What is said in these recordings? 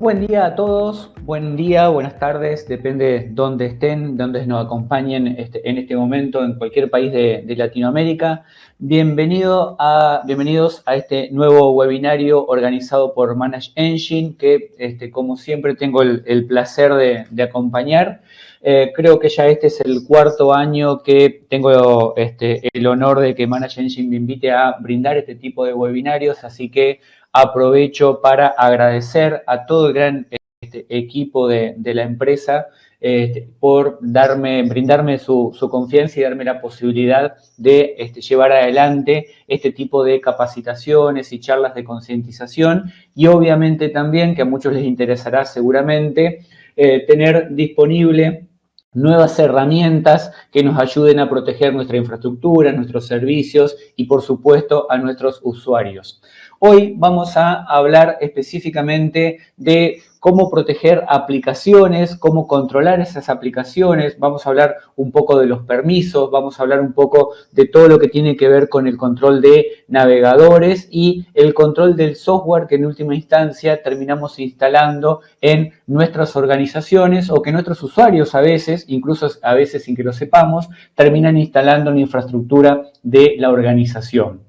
buen día a todos, buen día, buenas tardes, depende dónde estén, dónde nos acompañen en este momento en cualquier país de Latinoamérica. Bienvenidos a este nuevo webinario organizado por Manage Engine, que como siempre tengo el placer de acompañar. Creo que ya este es el cuarto año que tengo el honor de que Manage Engine me invite a brindar este tipo de webinarios, así que aprovecho para agradecer a todo el gran equipo de la empresa por brindarme su confianza y darme la posibilidad de llevar adelante este tipo de capacitaciones y charlas de concientización, y obviamente también, que a muchos les interesará seguramente, tener disponible nuevas herramientas que nos ayuden a proteger nuestra infraestructura, nuestros servicios y, por supuesto, a nuestros usuarios. Hoy vamos a hablar específicamente de cómo proteger aplicaciones, cómo controlar esas aplicaciones. Vamos a hablar un poco de los permisos, vamos a hablar un poco de todo lo que tiene que ver con el control de navegadores y el control del software que en última instancia terminamos instalando en nuestras organizaciones, o que nuestros usuarios a veces, incluso a veces sin que lo sepamos, terminan instalando en la infraestructura de la organización.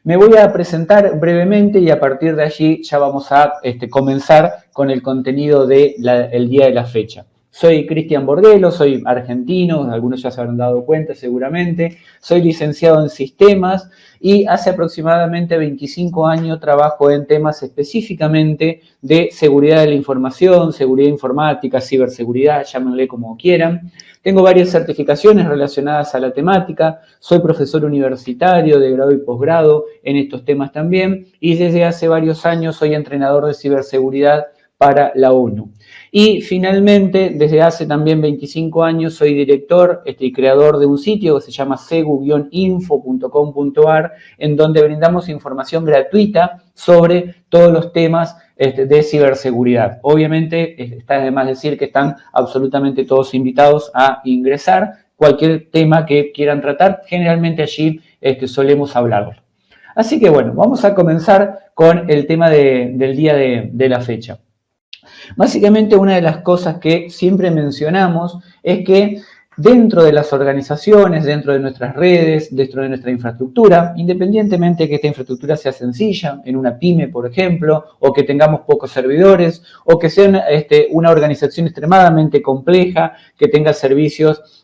Me voy a presentar brevemente y a partir de allí ya vamos a comenzar con el contenido del día de la fecha. Soy Cristian Borghelo, soy argentino, algunos ya se habrán dado cuenta seguramente. Soy licenciado en sistemas y hace aproximadamente 25 años trabajo en temas específicamente de seguridad de la información, seguridad informática, ciberseguridad, llámenle como quieran. Tengo varias certificaciones relacionadas a la temática, soy profesor universitario de grado y posgrado en estos temas también, y desde hace varios años soy entrenador de ciberseguridad para la ONU. Y finalmente, desde hace también 25 años, soy director y creador de un sitio que se llama segu-info.com.ar, en donde brindamos información gratuita sobre todos los temas de ciberseguridad. Obviamente, está de más decir que están absolutamente todos invitados a ingresar. Cualquier tema que quieran tratar, generalmente allí solemos hablarlo. Así que bueno, vamos a comenzar con el tema del día de la fecha. Básicamente, una de las cosas que siempre mencionamos es que dentro de las organizaciones, dentro de nuestras redes, dentro de nuestra infraestructura, independientemente de que esta infraestructura sea sencilla, en una pyme, por ejemplo, o que tengamos pocos servidores, o que sea una organización extremadamente compleja, que tenga servicios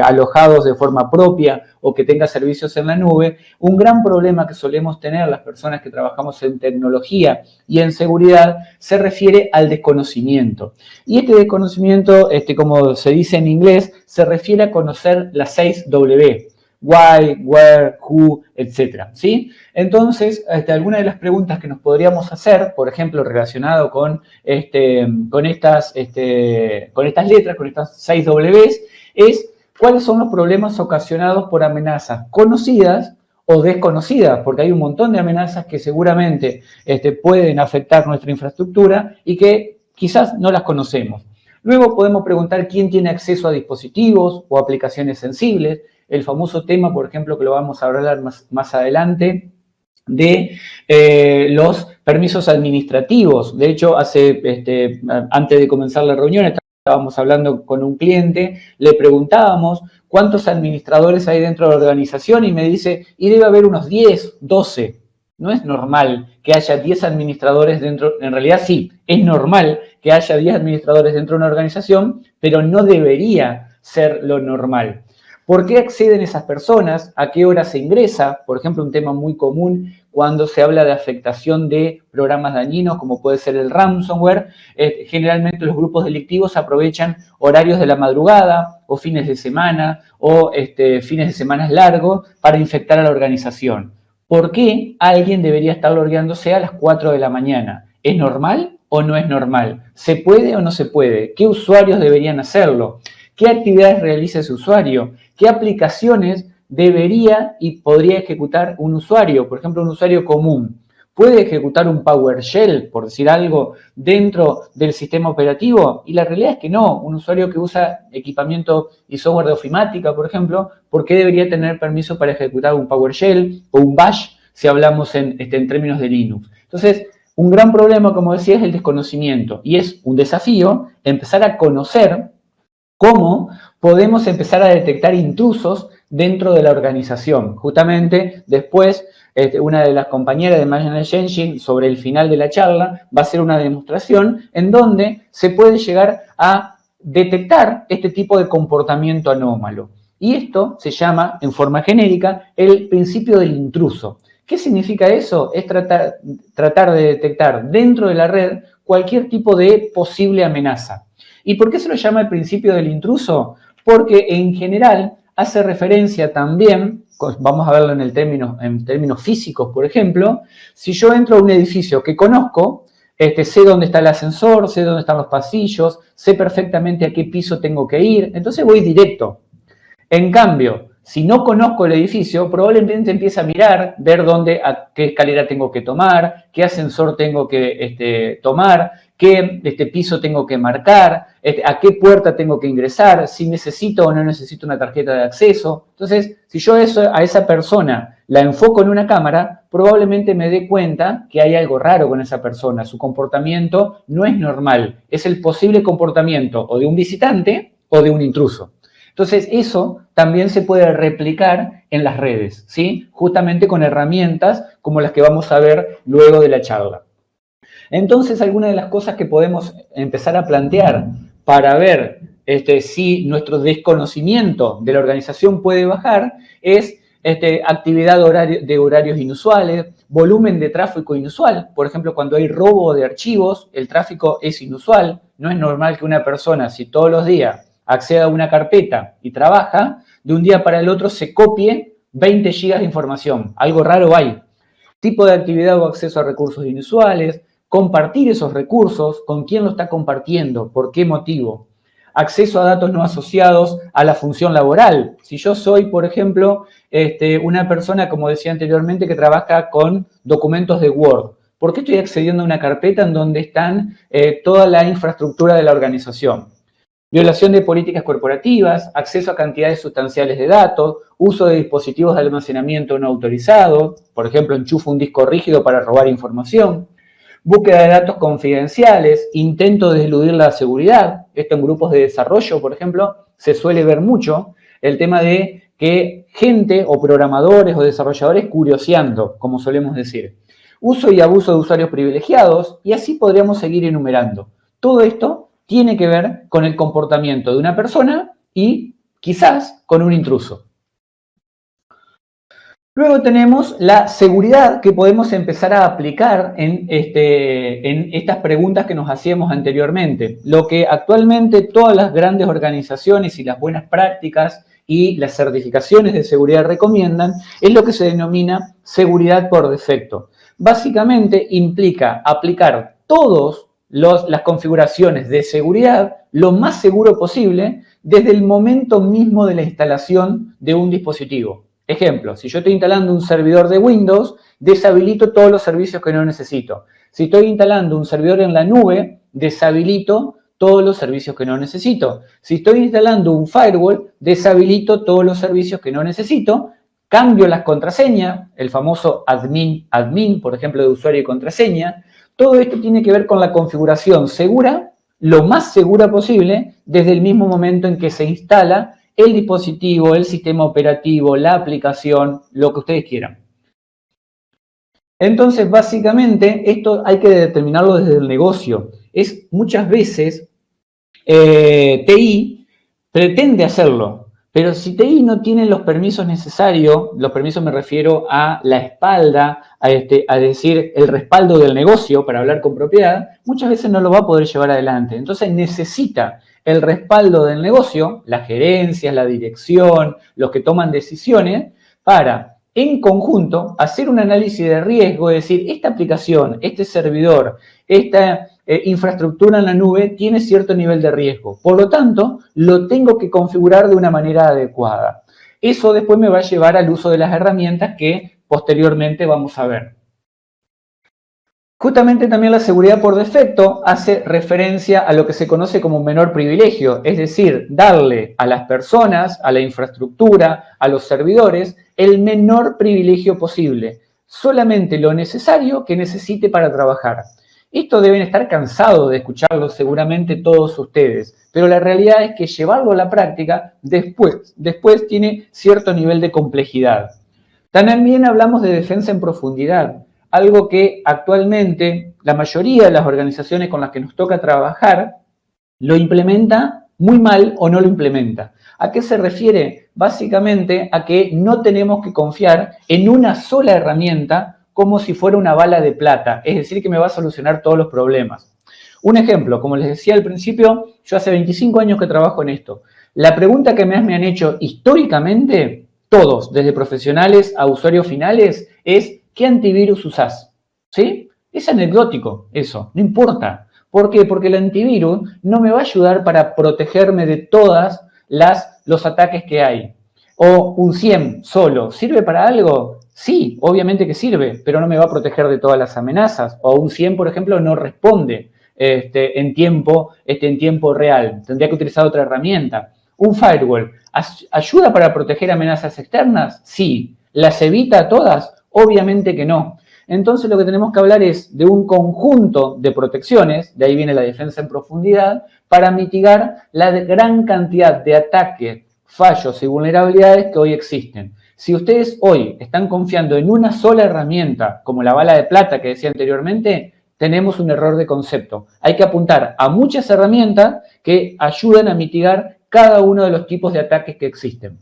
alojados de forma propia o que tenga servicios en la nube, un gran problema que solemos tener las personas que trabajamos en tecnología y en seguridad se refiere al desconocimiento. Y este desconocimiento, como se dice en inglés, se refiere a conocer las 6 W. Why, where, who, etc. ¿Sí? Entonces, algunas de las preguntas que nos podríamos hacer, por ejemplo, relacionado con estas letras, con estas 6 Ws, es cuáles son los problemas ocasionados por amenazas conocidas o desconocidas, porque hay un montón de amenazas que seguramente pueden afectar nuestra infraestructura y que quizás no las conocemos. Luego podemos preguntar quién tiene acceso a dispositivos o aplicaciones sensibles, el famoso tema, por ejemplo, que lo vamos a hablar más adelante, de los permisos administrativos. De hecho, antes de comenzar la reunión, estábamos hablando con un cliente, le preguntábamos cuántos administradores hay dentro de la organización y me dice, y debe haber unos 10, 12. No es normal que haya 10 administradores dentro, en realidad sí, es normal que haya 10 administradores dentro de una organización, pero no debería ser lo normal. ¿Por qué acceden esas personas? ¿A qué hora se ingresa? Por ejemplo, un tema muy común cuando se habla de afectación de programas dañinos, como puede ser el ransomware. Generalmente los grupos delictivos aprovechan horarios de la madrugada o fines de semana o fines de semana largos para infectar a la organización. ¿Por qué alguien debería estar logueándose a las 4 de la mañana? ¿Es normal o no es normal? ¿Se puede o no se puede? ¿Qué usuarios deberían hacerlo? ¿Qué actividades realiza ese usuario? ¿Qué aplicaciones debería y podría ejecutar un usuario? Por ejemplo, un usuario común. ¿Puede ejecutar un PowerShell, por decir algo, dentro del sistema operativo? Y la realidad es que no. Un usuario que usa equipamiento y software de ofimática, por ejemplo, ¿por qué debería tener permiso para ejecutar un PowerShell o un Bash si hablamos en términos de Linux? Entonces, un gran problema, como decía, es el desconocimiento y es un desafío empezar a conocer cómo podemos empezar a detectar intrusos dentro de la organización. Justamente después, una de las compañeras de Management Engine, sobre el final de la charla, va a hacer una demostración en donde se puede llegar a detectar este tipo de comportamiento anómalo. Y esto se llama, en forma genérica, el principio del intruso. ¿Qué significa eso? Es tratar de detectar dentro de la red cualquier tipo de posible amenaza. ¿Y por qué se lo llama el principio del intruso? Porque en general hace referencia también, vamos a verlo en términos físicos, por ejemplo, si yo entro a un edificio que conozco, sé dónde está el ascensor, sé dónde están los pasillos, sé perfectamente a qué piso tengo que ir, entonces voy directo. En cambio, si no conozco el edificio, probablemente empiece a mirar, ver qué escalera tengo que tomar, qué ascensor tengo que tomar, qué piso tengo que marcar, a qué puerta tengo que ingresar, si necesito o no necesito una tarjeta de acceso. Entonces, si yo a esa persona la enfoco en una cámara, probablemente me dé cuenta que hay algo raro con esa persona. Su comportamiento no es normal. Es el posible comportamiento o de un visitante o de un intruso. Entonces, eso también se puede replicar en las redes, ¿sí? Justamente con herramientas como las que vamos a ver luego de la charla. Entonces, algunas de las cosas que podemos empezar a plantear para ver si nuestro desconocimiento de la organización puede bajar es actividad de horarios inusuales, volumen de tráfico inusual. Por ejemplo, cuando hay robo de archivos, el tráfico es inusual. No es normal que una persona, si todos los días acceda a una carpeta y trabaja, de un día para el otro se copie 20 gigas de información. Algo raro hay. Tipo de actividad o acceso a recursos inusuales, compartir esos recursos, con quién lo está compartiendo, por qué motivo. Acceso a datos no asociados a la función laboral. Si yo soy, por ejemplo, una persona, como decía anteriormente, que trabaja con documentos de Word, ¿por qué estoy accediendo a una carpeta en donde están toda la infraestructura de la organización? Violación de políticas corporativas, acceso a cantidades sustanciales de datos, uso de dispositivos de almacenamiento no autorizados, por ejemplo, enchufo un disco rígido para robar información, búsqueda de datos confidenciales, intento de eludir la seguridad. Esto en grupos de desarrollo, por ejemplo, se suele ver mucho el tema de que gente o programadores o desarrolladores curioseando, como solemos decir. Uso y abuso de usuarios privilegiados, y así podríamos seguir enumerando. Todo esto tiene que ver con el comportamiento de una persona y quizás con un intruso. Luego tenemos la seguridad que podemos empezar a aplicar en estas preguntas que nos hacíamos anteriormente. Lo que actualmente todas las grandes organizaciones y las buenas prácticas y las certificaciones de seguridad recomiendan es lo que se denomina seguridad por defecto. Básicamente implica aplicar todas las configuraciones de seguridad lo más seguro posible desde el momento mismo de la instalación de un dispositivo. Ejemplo, si yo estoy instalando un servidor de Windows, deshabilito todos los servicios que no necesito. Si estoy instalando un servidor en la nube, deshabilito todos los servicios que no necesito. Si estoy instalando un firewall, deshabilito todos los servicios que no necesito, cambio las contraseñas, el famoso admin, por ejemplo, de usuario y contraseña. Todo esto tiene que ver con la configuración segura, lo más segura posible, desde el mismo momento en que se instala el dispositivo, el sistema operativo, la aplicación, lo que ustedes quieran. Entonces, básicamente, esto hay que determinarlo desde el negocio. Muchas veces TI pretende hacerlo, pero si TI no tiene los permisos necesarios, los permisos me refiero a la espalda, a decir el respaldo del negocio para hablar con propiedad, muchas veces no lo va a poder llevar adelante. Entonces necesita el respaldo del negocio, las gerencias, la dirección, los que toman decisiones, para en conjunto hacer un análisis de riesgo, es decir, esta aplicación, este servidor, esta infraestructura en la nube tiene cierto nivel de riesgo. Por lo tanto, lo tengo que configurar de una manera adecuada. Eso después me va a llevar al uso de las herramientas que posteriormente vamos a ver. Justamente también la seguridad por defecto hace referencia a lo que se conoce como menor privilegio, es decir, darle a las personas, a la infraestructura, a los servidores, el menor privilegio posible. solamente lo necesario que necesite para trabajar. Esto deben estar cansados de escucharlo seguramente todos ustedes, pero la realidad es que llevarlo a la práctica después tiene cierto nivel de complejidad. También hablamos de defensa en profundidad, algo que actualmente la mayoría de las organizaciones con las que nos toca trabajar lo implementa muy mal o no lo implementa. ¿A qué se refiere? Básicamente a que no tenemos que confiar en una sola herramienta como si fuera una bala de plata, es decir, que me va a solucionar todos los problemas. Un ejemplo, como les decía al principio, yo hace 25 años que trabajo en esto. La pregunta que me han hecho históricamente, todos, desde profesionales a usuarios finales, es ¿qué antivirus usás? ¿Sí? Es anecdótico eso, no importa. ¿Por qué? Porque el antivirus no me va a ayudar para protegerme de todos los ataques que hay. O un SIEM solo, ¿sirve para algo? Sí, obviamente que sirve, pero no me va a proteger de todas las amenazas. O un SIEM, por ejemplo, no responde en tiempo real. Tendría que utilizar otra herramienta. Un firewall, ¿ayuda para proteger amenazas externas? Sí. ¿Las evita a todas? Obviamente que no. Entonces lo que tenemos que hablar es de un conjunto de protecciones, de ahí viene la defensa en profundidad, para mitigar la gran cantidad de ataques, fallos y vulnerabilidades que hoy existen. Si ustedes hoy están confiando en una sola herramienta, como la bala de plata que decía anteriormente, tenemos un error de concepto. Hay que apuntar a muchas herramientas que ayuden a mitigar cada uno de los tipos de ataques que existen.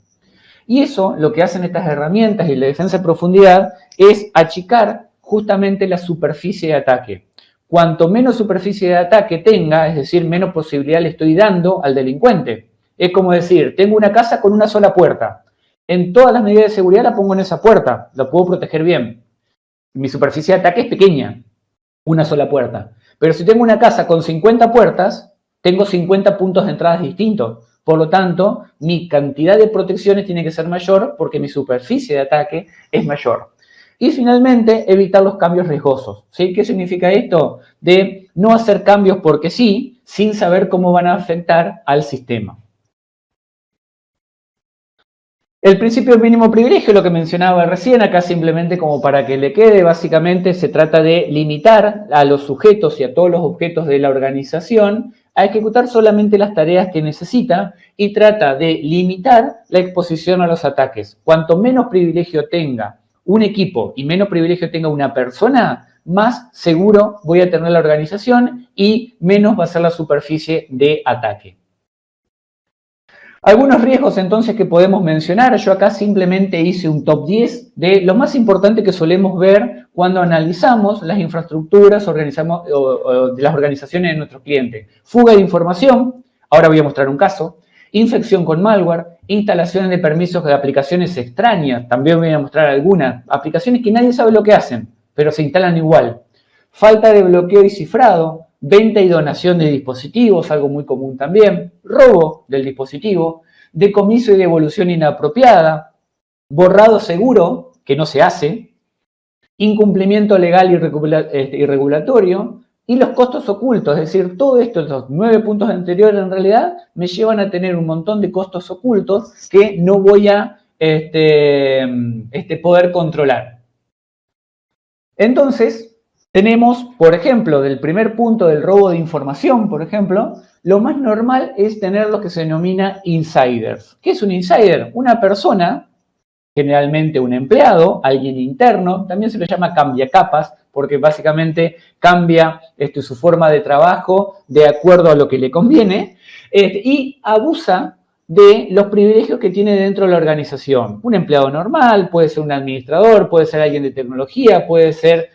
Y eso, lo que hacen estas herramientas y la defensa en profundidad, es achicar justamente la superficie de ataque. Cuanto menos superficie de ataque tenga, es decir, menos posibilidad le estoy dando al delincuente. Es como decir, tengo una casa con una sola puerta. En todas las medidas de seguridad la pongo en esa puerta, la puedo proteger bien. Mi superficie de ataque es pequeña, una sola puerta. Pero si tengo una casa con 50 puertas, tengo 50 puntos de entrada distintos. Por lo tanto, mi cantidad de protecciones tiene que ser mayor porque mi superficie de ataque es mayor. Y finalmente, evitar los cambios riesgosos. ¿Sí? ¿Qué significa esto? De no hacer cambios porque sí, sin saber cómo van a afectar al sistema. El principio del mínimo privilegio, lo que mencionaba recién, acá simplemente como para que le quede, básicamente se trata de limitar a los sujetos y a todos los objetos de la organización a ejecutar solamente las tareas que necesita y trata de limitar la exposición a los ataques. Cuanto menos privilegio tenga un equipo y menos privilegio tenga una persona, más seguro voy a tener la organización y menos va a ser la superficie de ataque. Algunos riesgos entonces que podemos mencionar, yo acá simplemente hice un top 10 de lo más importante que solemos ver cuando analizamos las infraestructuras de las organizaciones de nuestros clientes. Fuga de información, ahora voy a mostrar un caso, infección con malware, instalaciones de permisos de aplicaciones extrañas, también voy a mostrar algunas, aplicaciones que nadie sabe lo que hacen, pero se instalan igual. Falta de bloqueo y cifrado, venta y donación de dispositivos, algo muy común también, robo del dispositivo, decomiso y devolución inapropiada, borrado seguro, que no se hace, incumplimiento legal y regulatorio, y los costos ocultos, es decir, todo esto, los 9 puntos anteriores en realidad, me llevan a tener un montón de costos ocultos que no voy a poder controlar. Entonces, tenemos, por ejemplo, del primer punto del robo de información, por ejemplo, lo más normal es tener lo que se denomina insiders. ¿Qué es un insider? Una persona, generalmente un empleado, alguien interno, también se le llama cambiacapas, porque básicamente cambia su forma de trabajo de acuerdo a lo que le conviene, y abusa de los privilegios que tiene dentro de la organización. Un empleado normal, puede ser un administrador, puede ser alguien de tecnología, puede ser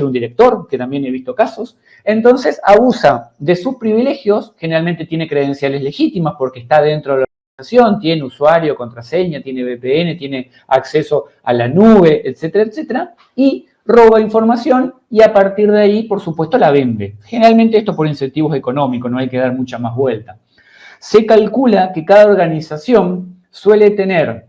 un director, que también he visto casos. Entonces, abusa de sus privilegios, generalmente tiene credenciales legítimas porque está dentro de la organización, tiene usuario, contraseña, tiene VPN, tiene acceso a la nube, etcétera, etcétera, y roba información y a partir de ahí, por supuesto, la vende. Generalmente esto por incentivos económicos, no hay que dar mucha más vuelta. Se calcula que cada organización suele tener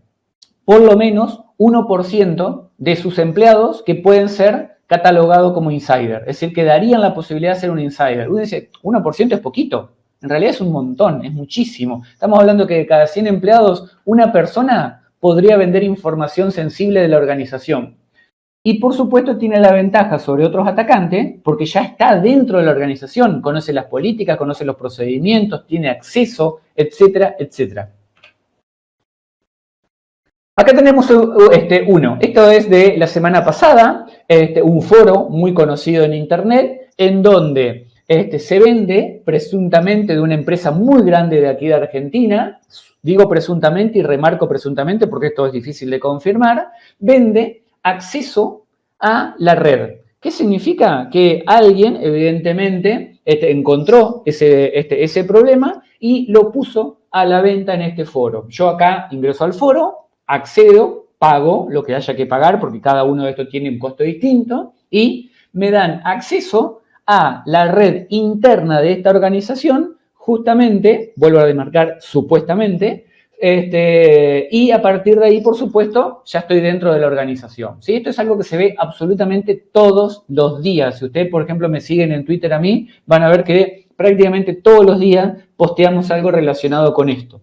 por lo menos 1% de sus empleados que pueden ser catalogados como insider. Es decir, que darían la posibilidad de ser un insider. Uno dice, 1% es poquito. En realidad es un montón, es muchísimo. Estamos hablando que de cada 100 empleados, una persona podría vender información sensible de la organización. Y por supuesto tiene la ventaja sobre otros atacantes porque ya está dentro de la organización, conoce las políticas, conoce los procedimientos, tiene acceso, etcétera, etcétera. Acá tenemos uno. Esto es de la semana pasada, un foro muy conocido en internet en donde se vende presuntamente de una empresa muy grande de aquí de Argentina. Digo presuntamente y remarco presuntamente porque esto es difícil de confirmar. Vende acceso a la red. ¿Qué significa? Que alguien, evidentemente, encontró ese problema y lo puso a la venta en este foro. Yo acá ingreso al foro, accedo, pago lo que haya que pagar, porque cada uno de estos tiene un costo distinto, y me dan acceso a la red interna de esta organización, justamente, vuelvo a demarcar supuestamente, y a partir de ahí, por supuesto, ya estoy dentro de la organización. ¿Sí? Esto es algo que se ve absolutamente todos los días. Si ustedes, por ejemplo, me siguen en Twitter a mí, van a ver que prácticamente todos los días posteamos algo relacionado con esto.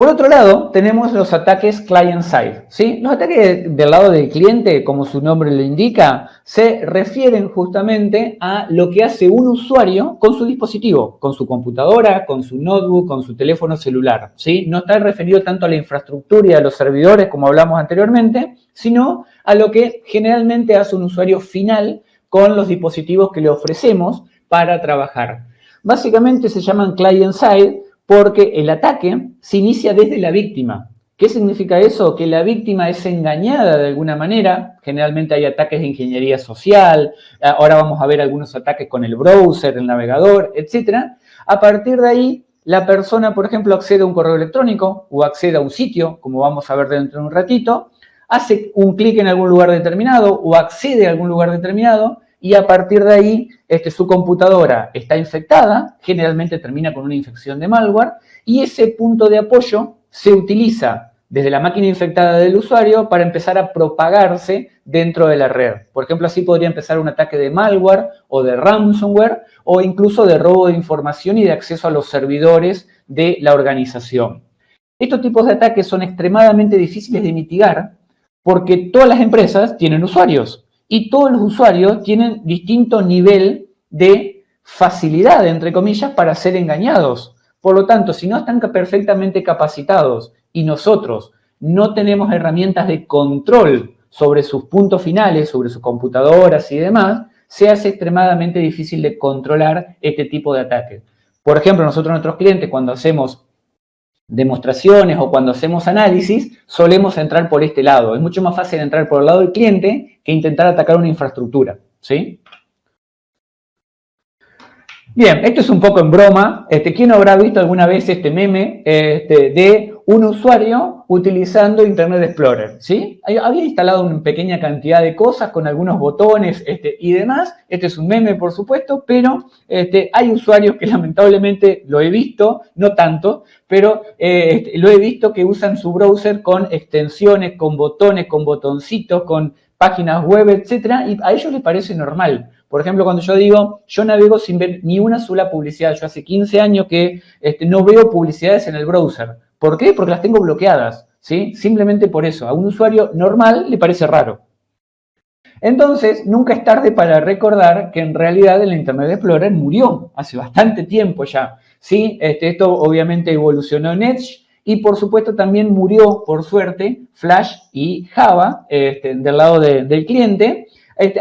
Por otro lado, tenemos los ataques client-side, ¿sí? Los ataques del lado del cliente, como su nombre lo indica, se refieren justamente a lo que hace un usuario con su dispositivo, con su computadora, con su notebook, con su teléfono celular, ¿sí? No está referido tanto a la infraestructura y a los servidores, como hablamos anteriormente, sino a lo que generalmente hace un usuario final con los dispositivos que le ofrecemos para trabajar. Básicamente se llaman client-side porque el ataque se inicia desde la víctima. ¿Qué significa eso? Que la víctima es engañada de alguna manera. Generalmente hay ataques de ingeniería social. Ahora vamos a ver algunos ataques con el browser, el navegador, etc. A partir de ahí, la persona, por ejemplo, accede a un correo electrónico o accede a un sitio, como vamos a ver dentro de un ratito, hace un clic en algún lugar determinado o accede a algún lugar determinado y a partir de ahí su computadora está infectada, generalmente termina con una infección de malware, y ese punto de apoyo se utiliza desde la máquina infectada del usuario para empezar a propagarse dentro de la red. Por ejemplo, así podría empezar un ataque de malware o de ransomware o incluso de robo de información y de acceso a los servidores de la organización. Estos tipos de ataques son extremadamente difíciles de mitigar porque todas las empresas tienen usuarios. Y todos los usuarios tienen distinto nivel de facilidad, entre comillas, para ser engañados. Por lo tanto, si no están perfectamente capacitados y nosotros no tenemos herramientas de control sobre sus puntos finales, sobre sus computadoras y demás, se hace extremadamente difícil de controlar este tipo de ataques. Por ejemplo, nosotros nuestros clientes, cuando hacemos demostraciones o cuando hacemos análisis, solemos entrar por este lado. Es mucho más fácil entrar por el lado del cliente que intentar atacar una infraestructura, ¿sí? Bien, esto es un poco en broma. ¿Quién habrá visto alguna vez este meme de un usuario utilizando Internet Explorer? ¿Sí? Había instalado una pequeña cantidad de cosas con algunos botones y demás. Este es un meme, por supuesto, pero hay usuarios que lamentablemente lo he visto, no tanto, pero lo he visto que usan su browser con extensiones, con botones, con botoncitos, con páginas web, etcétera, y a ellos les parece normal. Por ejemplo, cuando yo digo, yo navego sin ver ni una sola publicidad. Yo hace 15 años que no veo publicidades en el browser. ¿Por qué? Porque las tengo bloqueadas, ¿sí? Simplemente por eso. A un usuario normal le parece raro. Entonces, nunca es tarde para recordar que en realidad el Internet Explorer murió hace bastante tiempo ya, ¿sí? Esto obviamente evolucionó en Edge y por supuesto también murió, por suerte, Flash y Java del lado del cliente.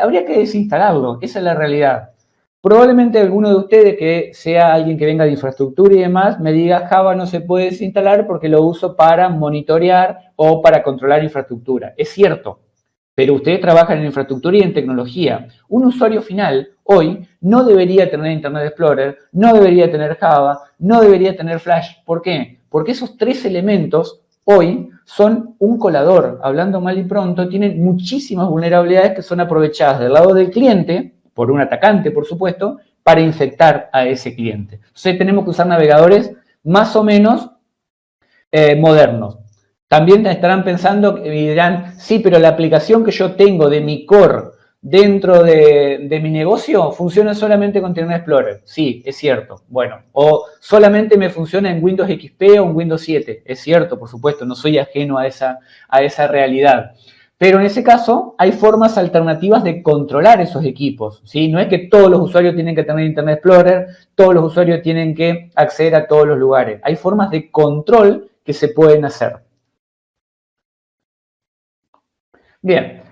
Habría que desinstalarlo, esa es la realidad. Probablemente alguno de ustedes que sea alguien que venga de infraestructura y demás me diga Java no se puede desinstalar porque lo uso para monitorear o para controlar infraestructura. Es cierto, pero ustedes trabajan en infraestructura y en tecnología. Un usuario final hoy no debería tener Internet Explorer, no debería tener Java, no debería tener Flash. ¿Por qué? Porque esos tres elementos hoy son un colador, hablando mal y pronto, tienen muchísimas vulnerabilidades que son aprovechadas del lado del cliente, por un atacante, por supuesto, para infectar a ese cliente. Entonces tenemos que usar navegadores más o menos modernos. También estarán pensando y dirán, sí, pero la aplicación que yo tengo de mi core dentro de mi negocio funciona solamente con Internet Explorer. Sí, es cierto. Bueno, o solamente me funciona en Windows XP o en Windows 7. Es cierto, por supuesto, no soy ajeno a esa realidad. Pero en ese caso hay formas alternativas de controlar esos equipos, ¿sí? No es que todos los usuarios tienen que tener Internet Explorer, todos los usuarios tienen que acceder a todos los lugares. Hay formas de control que se pueden hacer. Bien.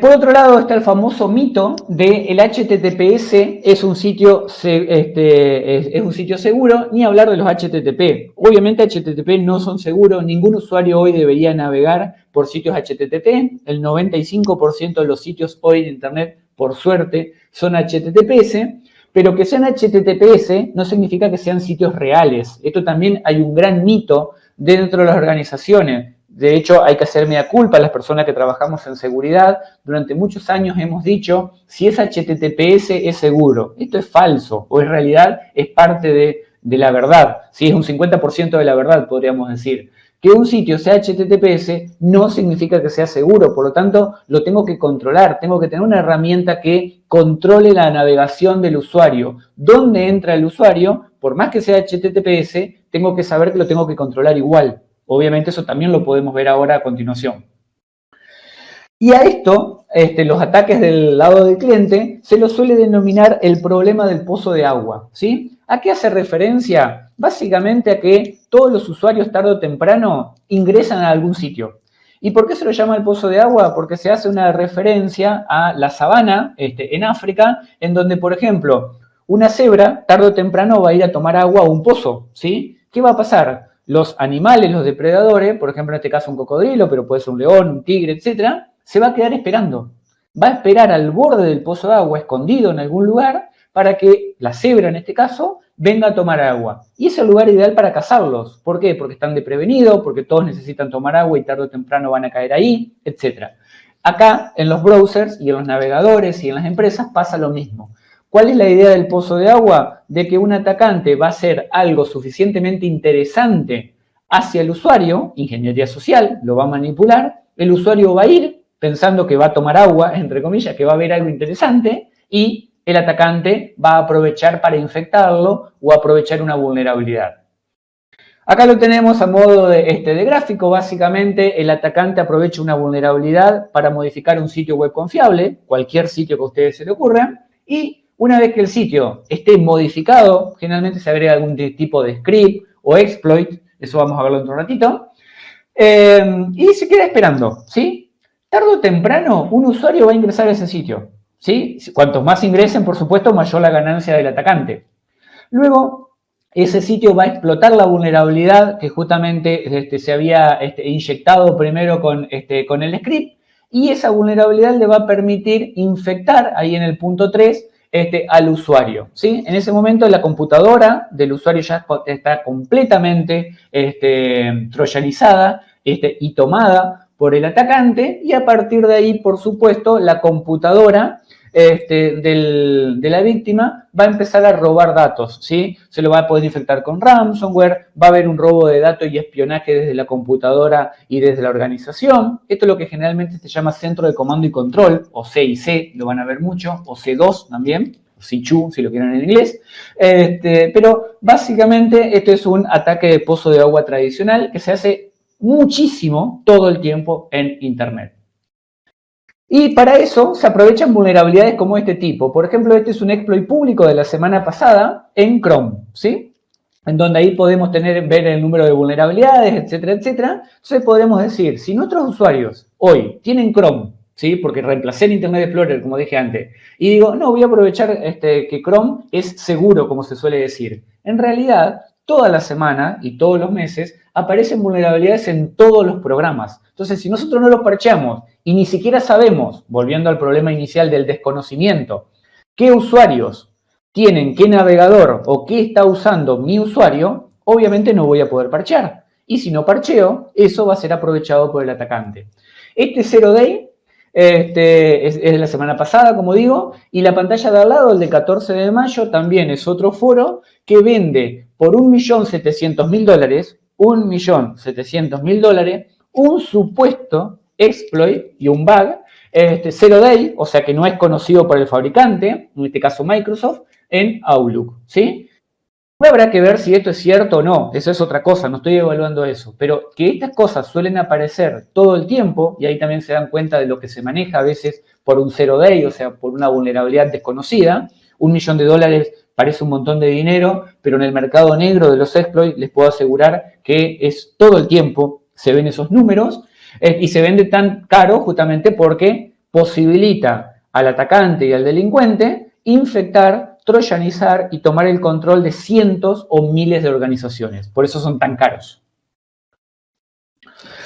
Por otro lado está el famoso mito de el HTTPS es un sitio seguro, ni hablar de los HTTP. Obviamente HTTP no son seguros, ningún usuario hoy debería navegar por sitios HTTP. El 95% de los sitios hoy en Internet, por suerte, son HTTPS, pero que sean HTTPS no significa que sean sitios reales. Esto también hay un gran mito dentro de las organizaciones. De hecho, hay que hacer mea culpa a las personas que trabajamos en seguridad. Durante muchos años hemos dicho, si es HTTPS es seguro. Esto es falso, o en realidad es parte de la verdad. Sí, es un 50% de la verdad, podríamos decir. Que un sitio sea HTTPS no significa que sea seguro, por lo tanto, lo tengo que controlar. Tengo que tener una herramienta que controle la navegación del usuario. ¿Dónde entra el usuario? Por más que sea HTTPS, tengo que saber que lo tengo que controlar igual. Obviamente eso también lo podemos ver ahora a continuación. Y a esto, los ataques del lado del cliente, se lo suele denominar el problema del pozo de agua, ¿sí? ¿A qué hace referencia? Básicamente a que todos los usuarios tarde o temprano ingresan a algún sitio. ¿Y por qué se lo llama el pozo de agua? Porque se hace una referencia a la sabana en África, en donde, por ejemplo, una cebra tarde o temprano va a ir a tomar agua a un pozo, ¿sí? ¿Qué va a pasar? Los animales, los depredadores, por ejemplo en este caso un cocodrilo, pero puede ser un león, un tigre, etc., se va a quedar esperando. Va a esperar al borde del pozo de agua, escondido en algún lugar, para que la cebra en este caso venga a tomar agua. Y es el lugar ideal para cazarlos. ¿Por qué? Porque están desprevenidos, porque todos necesitan tomar agua y tarde o temprano van a caer ahí, etc. Acá en los browsers y en los navegadores y en las empresas pasa lo mismo. ¿Cuál es la idea del pozo de agua? De que un atacante va a hacer algo suficientemente interesante hacia el usuario, ingeniería social, lo va a manipular, el usuario va a ir pensando que va a tomar agua, entre comillas, que va a ver algo interesante y el atacante va a aprovechar para infectarlo o aprovechar una vulnerabilidad. Acá lo tenemos a modo de gráfico. Básicamente, el atacante aprovecha una vulnerabilidad para modificar un sitio web confiable, cualquier sitio que a ustedes se le ocurra, y una vez que el sitio esté modificado, generalmente se agrega algún tipo de script o exploit, eso vamos a verlo dentro de un ratito, y se queda esperando, ¿sí? Tarde o temprano, un usuario va a ingresar a ese sitio, ¿sí? Cuantos más ingresen, por supuesto, mayor la ganancia del atacante. Luego, ese sitio va a explotar la vulnerabilidad que justamente se había inyectado primero con el script, y esa vulnerabilidad le va a permitir infectar, ahí en el punto 3, al usuario, ¿sí? En ese momento la computadora del usuario ya está completamente troyanizada y tomada por el atacante, y a partir de ahí, por supuesto, la computadora de la víctima va a empezar a robar datos, ¿sí? Se lo va a poder infectar con ransomware, va a haber un robo de datos y espionaje desde la computadora y desde la organización. Esto es lo que generalmente se llama centro de comando y control, o CIC, lo van a ver mucho, o C2 también, o C2 si lo quieren en inglés. Pero básicamente esto es un ataque de pozo de agua tradicional que se hace muchísimo todo el tiempo en Internet. Y para eso se aprovechan vulnerabilidades como este tipo. Por ejemplo, este es un exploit público de la semana pasada en Chrome, ¿sí? En donde ahí podemos ver el número de vulnerabilidades, etcétera, etcétera. Entonces podremos decir, si nuestros usuarios hoy tienen Chrome, ¿sí? Porque reemplacé el Internet Explorer, como dije antes, y digo, no, voy a aprovechar que Chrome es seguro, como se suele decir. En realidad, toda la semana y todos los meses aparecen vulnerabilidades en todos los programas. Entonces, si nosotros no los parcheamos y ni siquiera sabemos, volviendo al problema inicial del desconocimiento, qué usuarios tienen qué navegador o qué está usando mi usuario, obviamente no voy a poder parchear. Y si no parcheo, eso va a ser aprovechado por el atacante. Este 0day es de la semana pasada, como digo, y la pantalla de al lado, el de 14 de mayo, también es otro foro que vende por $1.700.000, $1.700.000, un supuesto exploit y un bug, zero day, o sea que no es conocido por el fabricante, en este caso Microsoft, en Outlook, ¿sí? Habrá que ver si esto es cierto o no, eso es otra cosa, no estoy evaluando eso, pero que estas cosas suelen aparecer todo el tiempo, y ahí también se dan cuenta de lo que se maneja a veces por un zero day, o sea, por una vulnerabilidad desconocida. $1 millón parece un montón de dinero, pero en el mercado negro de los exploits les puedo asegurar que es todo el tiempo, se ven esos números, y se vende tan caro justamente porque posibilita al atacante y al delincuente infectar, troyanizar y tomar el control de cientos o miles de organizaciones. Por eso son tan caros.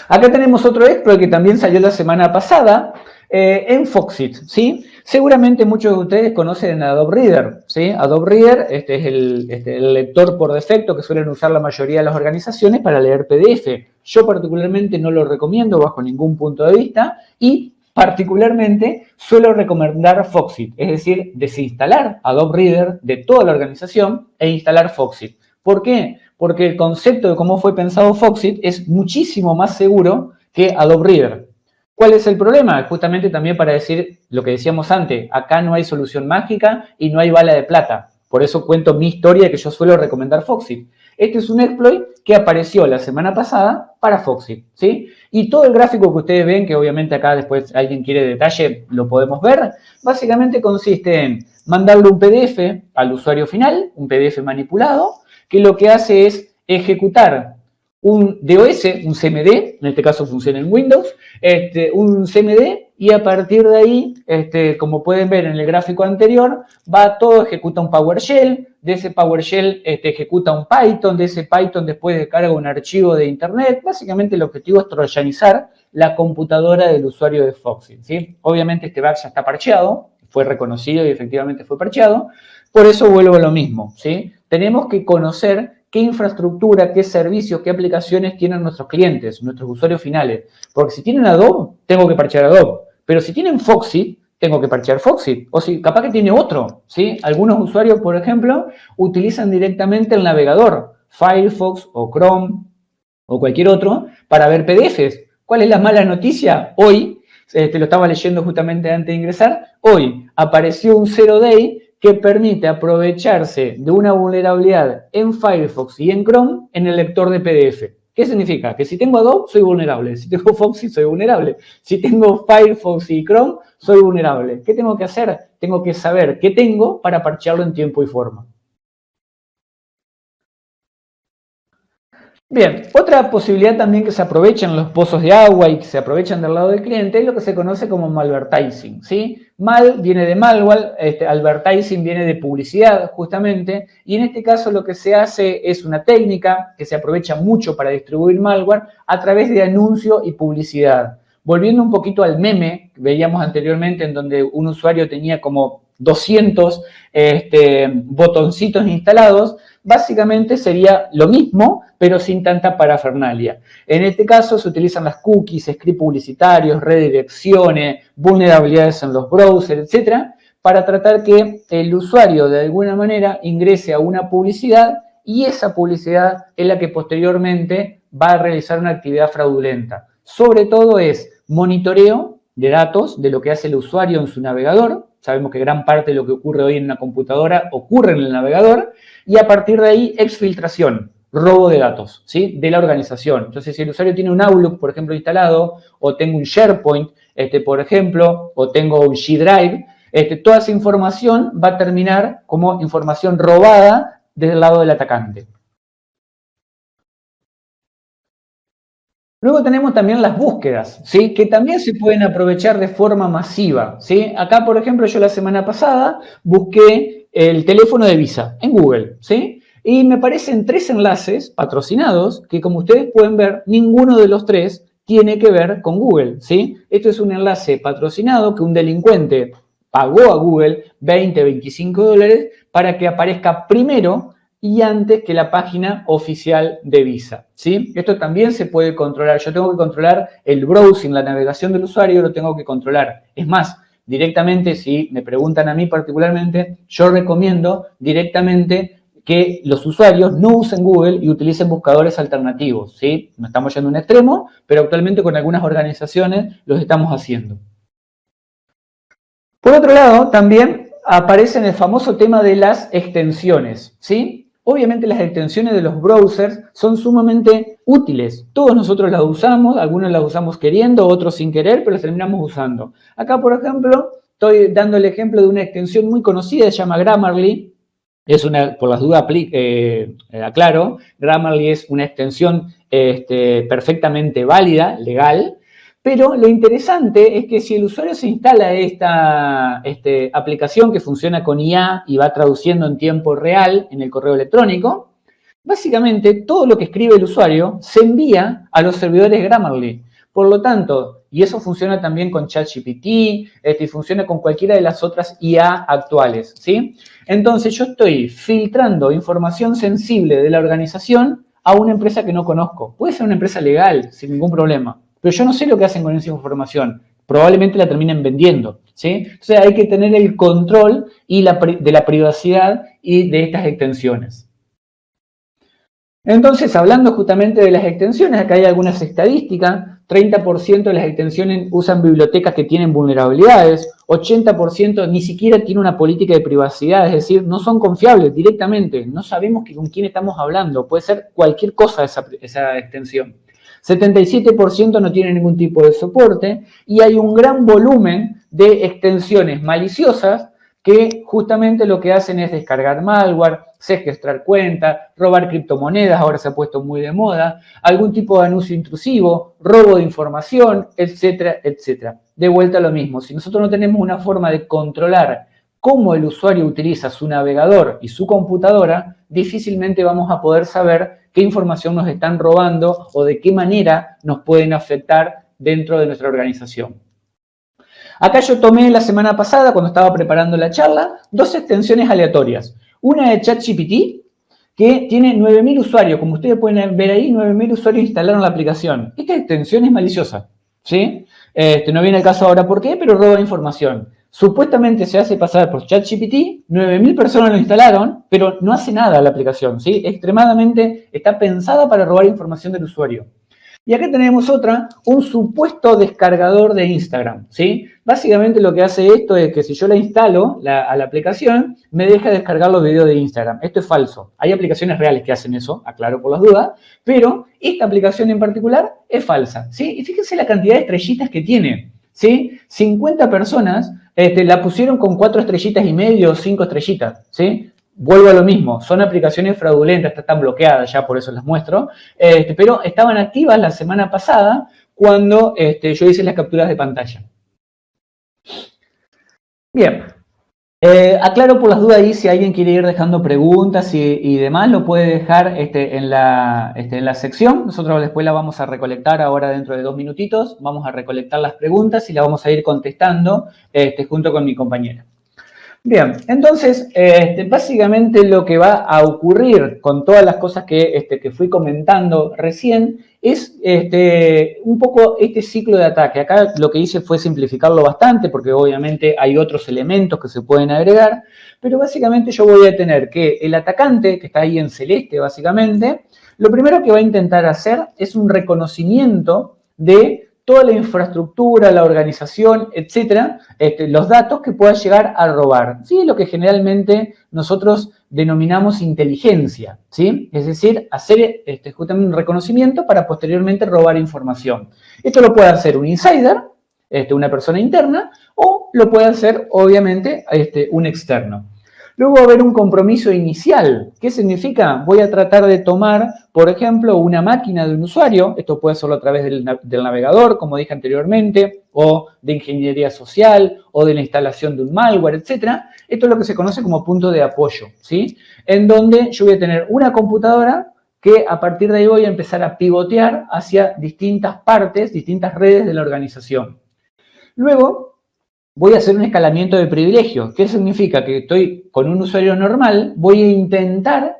Acá tenemos otro exploit que también salió la semana pasada en Foxit, ¿sí? Seguramente muchos de ustedes conocen Adobe Reader, ¿sí? Adobe Reader es el lector por defecto que suelen usar la mayoría de las organizaciones para leer PDF. Yo particularmente no lo recomiendo bajo ningún punto de vista y particularmente suelo recomendar Foxit, es decir, desinstalar Adobe Reader de toda la organización e instalar Foxit. ¿Por qué? Porque el concepto de cómo fue pensado Foxit es muchísimo más seguro que Adobe Reader. ¿Cuál es el problema? Justamente también para decir lo que decíamos antes, acá no hay solución mágica y no hay bala de plata. Por eso cuento mi historia que yo suelo recomendar Foxit. Este es un exploit que apareció la semana pasada para Foxit, ¿sí? Y todo el gráfico que ustedes ven, que obviamente acá después alguien quiere detalle, lo podemos ver, básicamente consiste en mandarle un PDF al usuario final, un PDF manipulado, que lo que hace es ejecutar un DOS, un CMD, en este caso funciona en Windows, un CMD y a partir de ahí, como pueden ver en el gráfico anterior, va todo, ejecuta un PowerShell, de ese PowerShell ejecuta un Python, de ese Python después descarga un archivo de internet. Básicamente el objetivo es troyanizar la computadora del usuario de Foxit, ¿sí? Obviamente este bug ya está parcheado, fue reconocido y efectivamente fue parcheado, por eso vuelvo a lo mismo, ¿sí? Tenemos que conocer qué infraestructura, qué servicios, qué aplicaciones tienen nuestros clientes, nuestros usuarios finales. Porque si tienen Adobe, tengo que parchear Adobe. Pero si tienen Foxit, tengo que parchear Foxit. O si capaz que tiene otro, ¿sí? Algunos usuarios, por ejemplo, utilizan directamente el navegador, Firefox o Chrome o cualquier otro, para ver PDFs. ¿Cuál es la mala noticia? Hoy, lo estaba leyendo justamente antes de ingresar, hoy apareció un zero day que permite aprovecharse de una vulnerabilidad en Firefox y en Chrome en el lector de PDF. ¿Qué significa? Que si tengo Adobe, soy vulnerable. Si tengo Foxit, soy vulnerable. Si tengo Firefox y Chrome, soy vulnerable. ¿Qué tengo que hacer? Tengo que saber qué tengo para parchearlo en tiempo y forma. Bien, otra posibilidad también que se aprovechan los pozos de agua y que se aprovechan del lado del cliente es lo que se conoce como malvertising, ¿sí? Mal viene de malware, advertising viene de publicidad justamente, y en este caso lo que se hace es una técnica que se aprovecha mucho para distribuir malware a través de anuncio y publicidad. Volviendo un poquito al meme que veíamos anteriormente en donde un usuario tenía como 200 botoncitos instalados, básicamente sería lo mismo, pero sin tanta parafernalia. En este caso se utilizan las cookies, scripts publicitarios, redirecciones, vulnerabilidades en los browsers, etcétera, para tratar que el usuario de alguna manera ingrese a una publicidad y esa publicidad es la que posteriormente va a realizar una actividad fraudulenta. Sobre todo es monitoreo de datos de lo que hace el usuario en su navegador. Sabemos que gran parte de lo que ocurre hoy en una computadora ocurre en el navegador y a partir de ahí exfiltración, robo de datos, ¿sí? De la organización. Entonces, si el usuario tiene un Outlook, por ejemplo, instalado, o tengo un SharePoint, por ejemplo, o tengo un G Drive, toda esa información va a terminar como información robada desde el lado del atacante. Luego tenemos también las búsquedas, ¿sí? Que también se pueden aprovechar de forma masiva, ¿sí? Acá, por ejemplo, yo la semana pasada busqué el teléfono de Visa en Google, ¿sí? Y me aparecen 3 enlaces patrocinados que, como ustedes pueden ver, ninguno de los 3 tiene que ver con Google, ¿sí? Esto es un enlace patrocinado que un delincuente pagó a Google 20, 25 dólares para que aparezca primero y antes que la página oficial de Visa, ¿sí? Esto también se puede controlar. Yo tengo que controlar el browsing, la navegación del usuario, lo tengo que controlar. Es más, directamente, si me preguntan a mí particularmente, yo recomiendo directamente que los usuarios no usen Google y utilicen buscadores alternativos, ¿sí? No estamos yendo a un extremo, pero actualmente con algunas organizaciones los estamos haciendo. Por otro lado, también aparece en el famoso tema de las extensiones, ¿sí? Obviamente las extensiones de los browsers son sumamente útiles. Todos nosotros las usamos, algunos las usamos queriendo, otros sin querer, pero las terminamos usando. Acá, por ejemplo, estoy dando el ejemplo de una extensión muy conocida, se llama Grammarly. Es una, por las dudas aclaro, Grammarly es una extensión perfectamente válida, legal, pero lo interesante es que si el usuario se instala esta aplicación que funciona con IA y va traduciendo en tiempo real en el correo electrónico, básicamente todo lo que escribe el usuario se envía a los servidores Grammarly. Por lo tanto, y eso funciona también con ChatGPT, y funciona con cualquiera de las otras IA actuales, ¿sí? Entonces yo estoy filtrando información sensible de la organización a una empresa que no conozco. Puede ser una empresa legal, sin ningún problema, pero yo no sé lo que hacen con esa información. Probablemente la terminen vendiendo, ¿sí? Entonces hay que tener el control de la privacidad y de estas extensiones. Entonces, hablando justamente de las extensiones, acá hay algunas estadísticas. 30% de las extensiones usan bibliotecas que tienen vulnerabilidades, 80% ni siquiera tiene una política de privacidad, es decir, no son confiables directamente, no sabemos con quién estamos hablando, puede ser cualquier cosa esa extensión. 77% no tiene ningún tipo de soporte y hay un gran volumen de extensiones maliciosas que justamente lo que hacen es descargar malware, secuestrar cuentas, robar criptomonedas, ahora se ha puesto muy de moda, algún tipo de anuncio intrusivo, robo de información, etcétera, etcétera. De vuelta a lo mismo, si nosotros no tenemos una forma de controlar cómo el usuario utiliza su navegador y su computadora, difícilmente vamos a poder saber qué información nos están robando o de qué manera nos pueden afectar dentro de nuestra organización. Acá yo tomé la semana pasada, cuando estaba preparando la charla, 2 extensiones aleatorias. Una de ChatGPT, que tiene 9.000 usuarios. Como ustedes pueden ver ahí, 9.000 usuarios instalaron la aplicación. Esta extensión es maliciosa, ¿sí? No viene al caso ahora por qué, pero roba información. Supuestamente se hace pasar por ChatGPT, 9.000 personas lo instalaron, pero no hace nada la aplicación, ¿sí? Extremadamente está pensada para robar información del usuario. Y acá tenemos otra, un supuesto descargador de Instagram, ¿sí? Básicamente lo que hace esto es que si yo la instalo a la aplicación, me deja descargar los videos de Instagram. Esto es falso. Hay aplicaciones reales que hacen eso, aclaro por las dudas, pero esta aplicación en particular es falsa, ¿sí? Y fíjense la cantidad de estrellitas que tiene, ¿sí? 50 personas la pusieron con 4 estrellitas y medio o 5 estrellitas, ¿sí? Vuelvo a lo mismo, son aplicaciones fraudulentas, están bloqueadas ya, por eso las muestro, pero estaban activas la semana pasada cuando yo hice las capturas de pantalla. Bien, aclaro por las dudas ahí, si alguien quiere ir dejando preguntas y demás, lo puede dejar en la sección. Nosotros después la vamos a recolectar ahora dentro de 2 minutitos, vamos a recolectar las preguntas y las vamos a ir contestando junto con mi compañera. Bien, entonces, básicamente lo que va a ocurrir con todas las cosas que fui comentando recién es un poco este ciclo de ataque. Acá lo que hice fue simplificarlo bastante porque obviamente hay otros elementos que se pueden agregar, pero básicamente yo voy a tener que el atacante, que está ahí en celeste básicamente, lo primero que va a intentar hacer es un reconocimiento de toda la infraestructura, la organización, etcétera, los datos que pueda llegar a robar, ¿sí? Lo que generalmente nosotros denominamos inteligencia, ¿sí? Es decir, hacer justamente un reconocimiento para posteriormente robar información. Esto lo puede hacer un insider, una persona interna, o lo puede hacer, obviamente, un externo. Luego va a haber un compromiso inicial. ¿Qué significa? Voy a tratar de tomar, por ejemplo, una máquina de un usuario. Esto puede hacerlo a través del navegador, como dije anteriormente, o de ingeniería social, o de la instalación de un malware, etc. Esto es lo que se conoce como punto de apoyo, ¿sí? En donde yo voy a tener una computadora que a partir de ahí voy a empezar a pivotear hacia distintas partes, distintas redes de la organización. Luego voy a hacer un escalamiento de privilegios. ¿Qué significa? Que estoy con un usuario normal, voy a intentar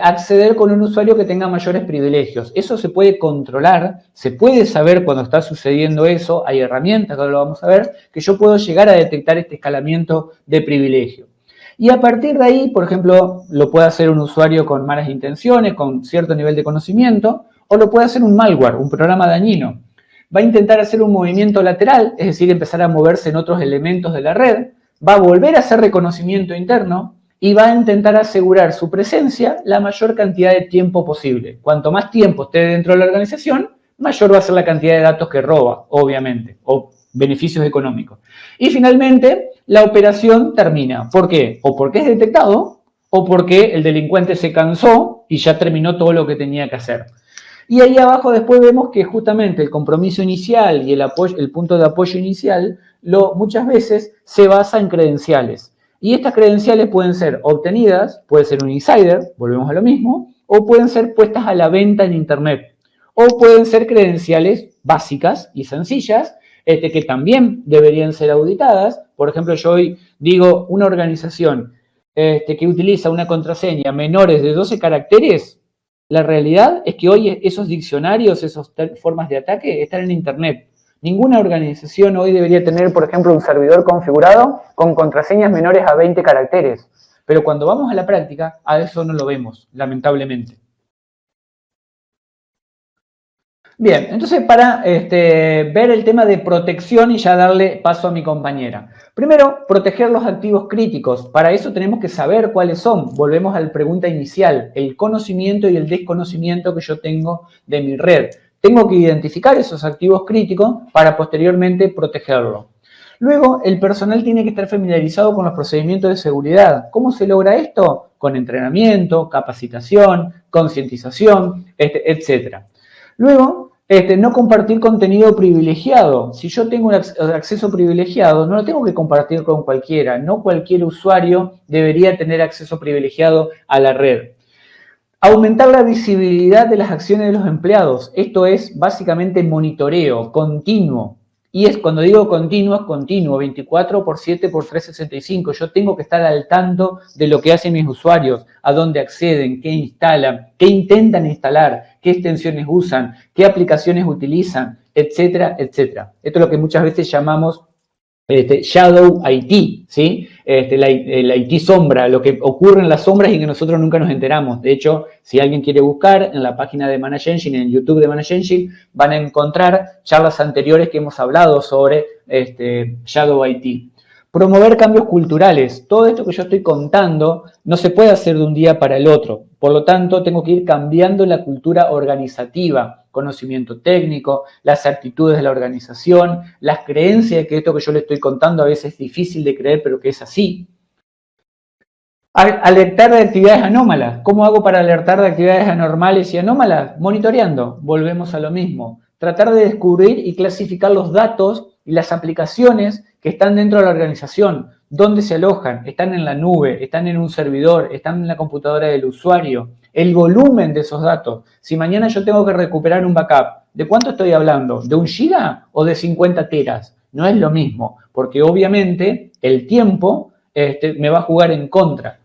acceder con un usuario que tenga mayores privilegios. Eso se puede controlar, se puede saber cuando está sucediendo eso, hay herramientas, que ahora lo vamos a ver, que yo puedo llegar a detectar este escalamiento de privilegio. Y a partir de ahí, por ejemplo, lo puede hacer un usuario con malas intenciones, con cierto nivel de conocimiento, o lo puede hacer un malware, un programa dañino. Va a intentar hacer un movimiento lateral, es decir, empezar a moverse en otros elementos de la red, va a volver a hacer reconocimiento interno y va a intentar asegurar su presencia la mayor cantidad de tiempo posible. Cuanto más tiempo esté dentro de la organización, mayor va a ser la cantidad de datos que roba, obviamente, o beneficios económicos. Y finalmente, la operación termina. ¿Por qué? O porque es detectado, o porque el delincuente se cansó y ya terminó todo lo que tenía que hacer. Y ahí abajo después vemos que justamente el compromiso inicial y el punto de apoyo inicial muchas veces se basa en credenciales. Y estas credenciales pueden ser obtenidas, puede ser un insider, volvemos a lo mismo, o pueden ser puestas a la venta en Internet. O pueden ser credenciales básicas y sencillas, que también deberían ser auditadas. Por ejemplo, yo hoy digo una organización que utiliza una contraseña menores de 12 caracteres, la realidad es que hoy esos diccionarios, esas formas de ataque están en Internet. Ninguna organización hoy debería tener, por ejemplo, un servidor configurado con contraseñas menores a 20 caracteres. Pero cuando vamos a la práctica, a eso no lo vemos, lamentablemente. Bien, entonces para ver el tema de protección y ya darle paso a mi compañera. Primero, proteger los activos críticos. Para eso tenemos que saber cuáles son. Volvemos a la pregunta inicial, el conocimiento y el desconocimiento que yo tengo de mi red. Tengo que identificar esos activos críticos para posteriormente protegerlo. Luego, el personal tiene que estar familiarizado con los procedimientos de seguridad. ¿Cómo se logra esto? Con entrenamiento, capacitación, concientización, etc. Luego, no compartir contenido privilegiado. Si yo tengo un acceso privilegiado, no lo tengo que compartir con cualquiera. No cualquier usuario debería tener acceso privilegiado a la red. Aumentar la visibilidad de las acciones de los empleados. Esto es básicamente monitoreo continuo. Y es cuando digo continuo, es continuo, 24/7/365. Yo tengo que estar al tanto de lo que hacen mis usuarios, a dónde acceden, qué instalan, qué intentan instalar, qué extensiones usan, qué aplicaciones utilizan, etcétera, etcétera. Esto es lo que muchas veces llamamos Shadow IT, ¿sí? La IT sombra, lo que ocurre en las sombras y que nosotros nunca nos enteramos. De hecho, si alguien quiere buscar en la página de Manage Engine, en YouTube de Manage Engine, van a encontrar charlas anteriores que hemos hablado sobre Shadow IT. Promover cambios culturales. Todo esto que yo estoy contando no se puede hacer de un día para el otro. Por lo tanto, tengo que ir cambiando la cultura organizativa, conocimiento técnico, las actitudes de la organización, las creencias de que esto que yo le estoy contando a veces es difícil de creer, pero que es así. Alertar de actividades anómalas. ¿Cómo hago para alertar de actividades anormales y anómalas? Monitoreando. Volvemos a lo mismo. Tratar de descubrir y clasificar los datos y las aplicaciones que están dentro de la organización. ¿Dónde se alojan? ¿Están en la nube? ¿Están en un servidor? ¿Están en la computadora del usuario? El volumen de esos datos. Si mañana yo tengo que recuperar un backup, ¿de cuánto estoy hablando? ¿De 1 giga o de 50 teras? No es lo mismo, porque obviamente el tiempo me va a jugar en contra.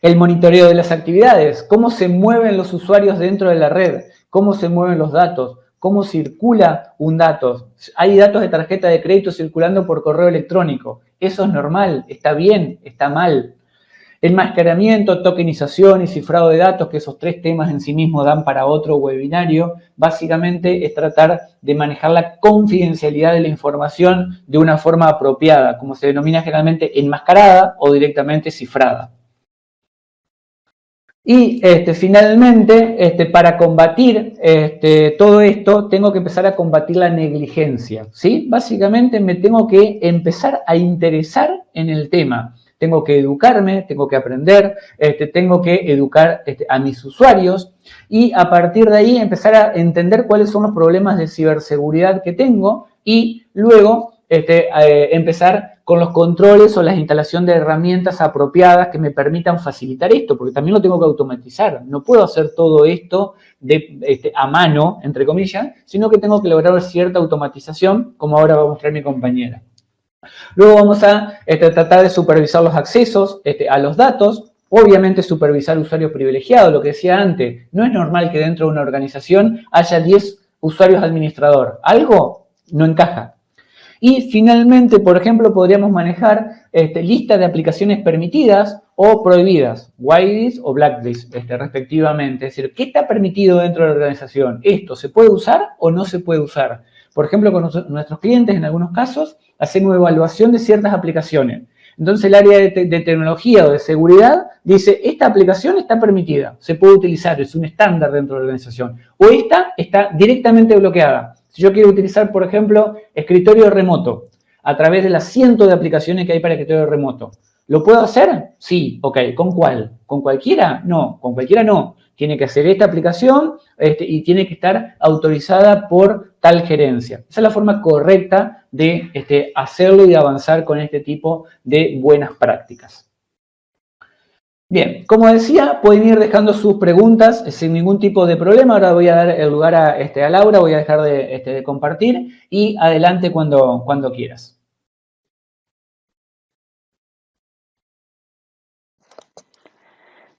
El monitoreo de las actividades, cómo se mueven los usuarios dentro de la red, cómo se mueven los datos, cómo circula un dato. Hay datos de tarjeta de crédito circulando por correo electrónico. Eso es normal, está bien, está mal. Enmascaramiento, tokenización y cifrado de datos, que esos 3 temas en sí mismos dan para otro webinario, básicamente es tratar de manejar la confidencialidad de la información de una forma apropiada, como se denomina generalmente enmascarada o directamente cifrada. Y finalmente, para combatir todo esto, tengo que empezar a combatir la negligencia, ¿sí? Básicamente me tengo que empezar a interesar en el tema. Tengo que educarme, tengo que aprender, tengo que educar a mis usuarios y a partir de ahí empezar a entender cuáles son los problemas de ciberseguridad que tengo y luego empezar con los controles o la instalación de herramientas apropiadas que me permitan facilitar esto, porque también lo tengo que automatizar. No puedo hacer todo esto a mano, entre comillas, sino que tengo que lograr cierta automatización, como ahora va a mostrar mi compañera. Luego vamos a tratar de supervisar los accesos a los datos, obviamente supervisar usuarios privilegiados, lo que decía antes. No es normal que dentro de una organización haya 10 usuarios administrador. Algo no encaja. Y finalmente, por ejemplo, podríamos manejar lista de aplicaciones permitidas o prohibidas, whitelist o blacklist, respectivamente. Es decir, ¿qué está permitido dentro de la organización? ¿Esto se puede usar o no se puede usar? Por ejemplo, con nuestros clientes, en algunos casos, hacemos evaluación de ciertas aplicaciones. Entonces, el área de tecnología o de seguridad dice, esta aplicación está permitida, se puede utilizar, es un estándar dentro de la organización. O esta está directamente bloqueada. Si yo quiero utilizar, por ejemplo, escritorio remoto, a través de las cientos de aplicaciones que hay para escritorio remoto, ¿lo puedo hacer? Sí, ok. ¿Con cuál? ¿Con cualquiera? No, con cualquiera no. Tiene que hacer esta aplicación y tiene que estar autorizada por tal gerencia. Esa es la forma correcta de hacerlo y de avanzar con este tipo de buenas prácticas. Bien, como decía, pueden ir dejando sus preguntas sin ningún tipo de problema. Ahora voy a dar el lugar a Laura, voy a dejar de compartir y adelante cuando quieras.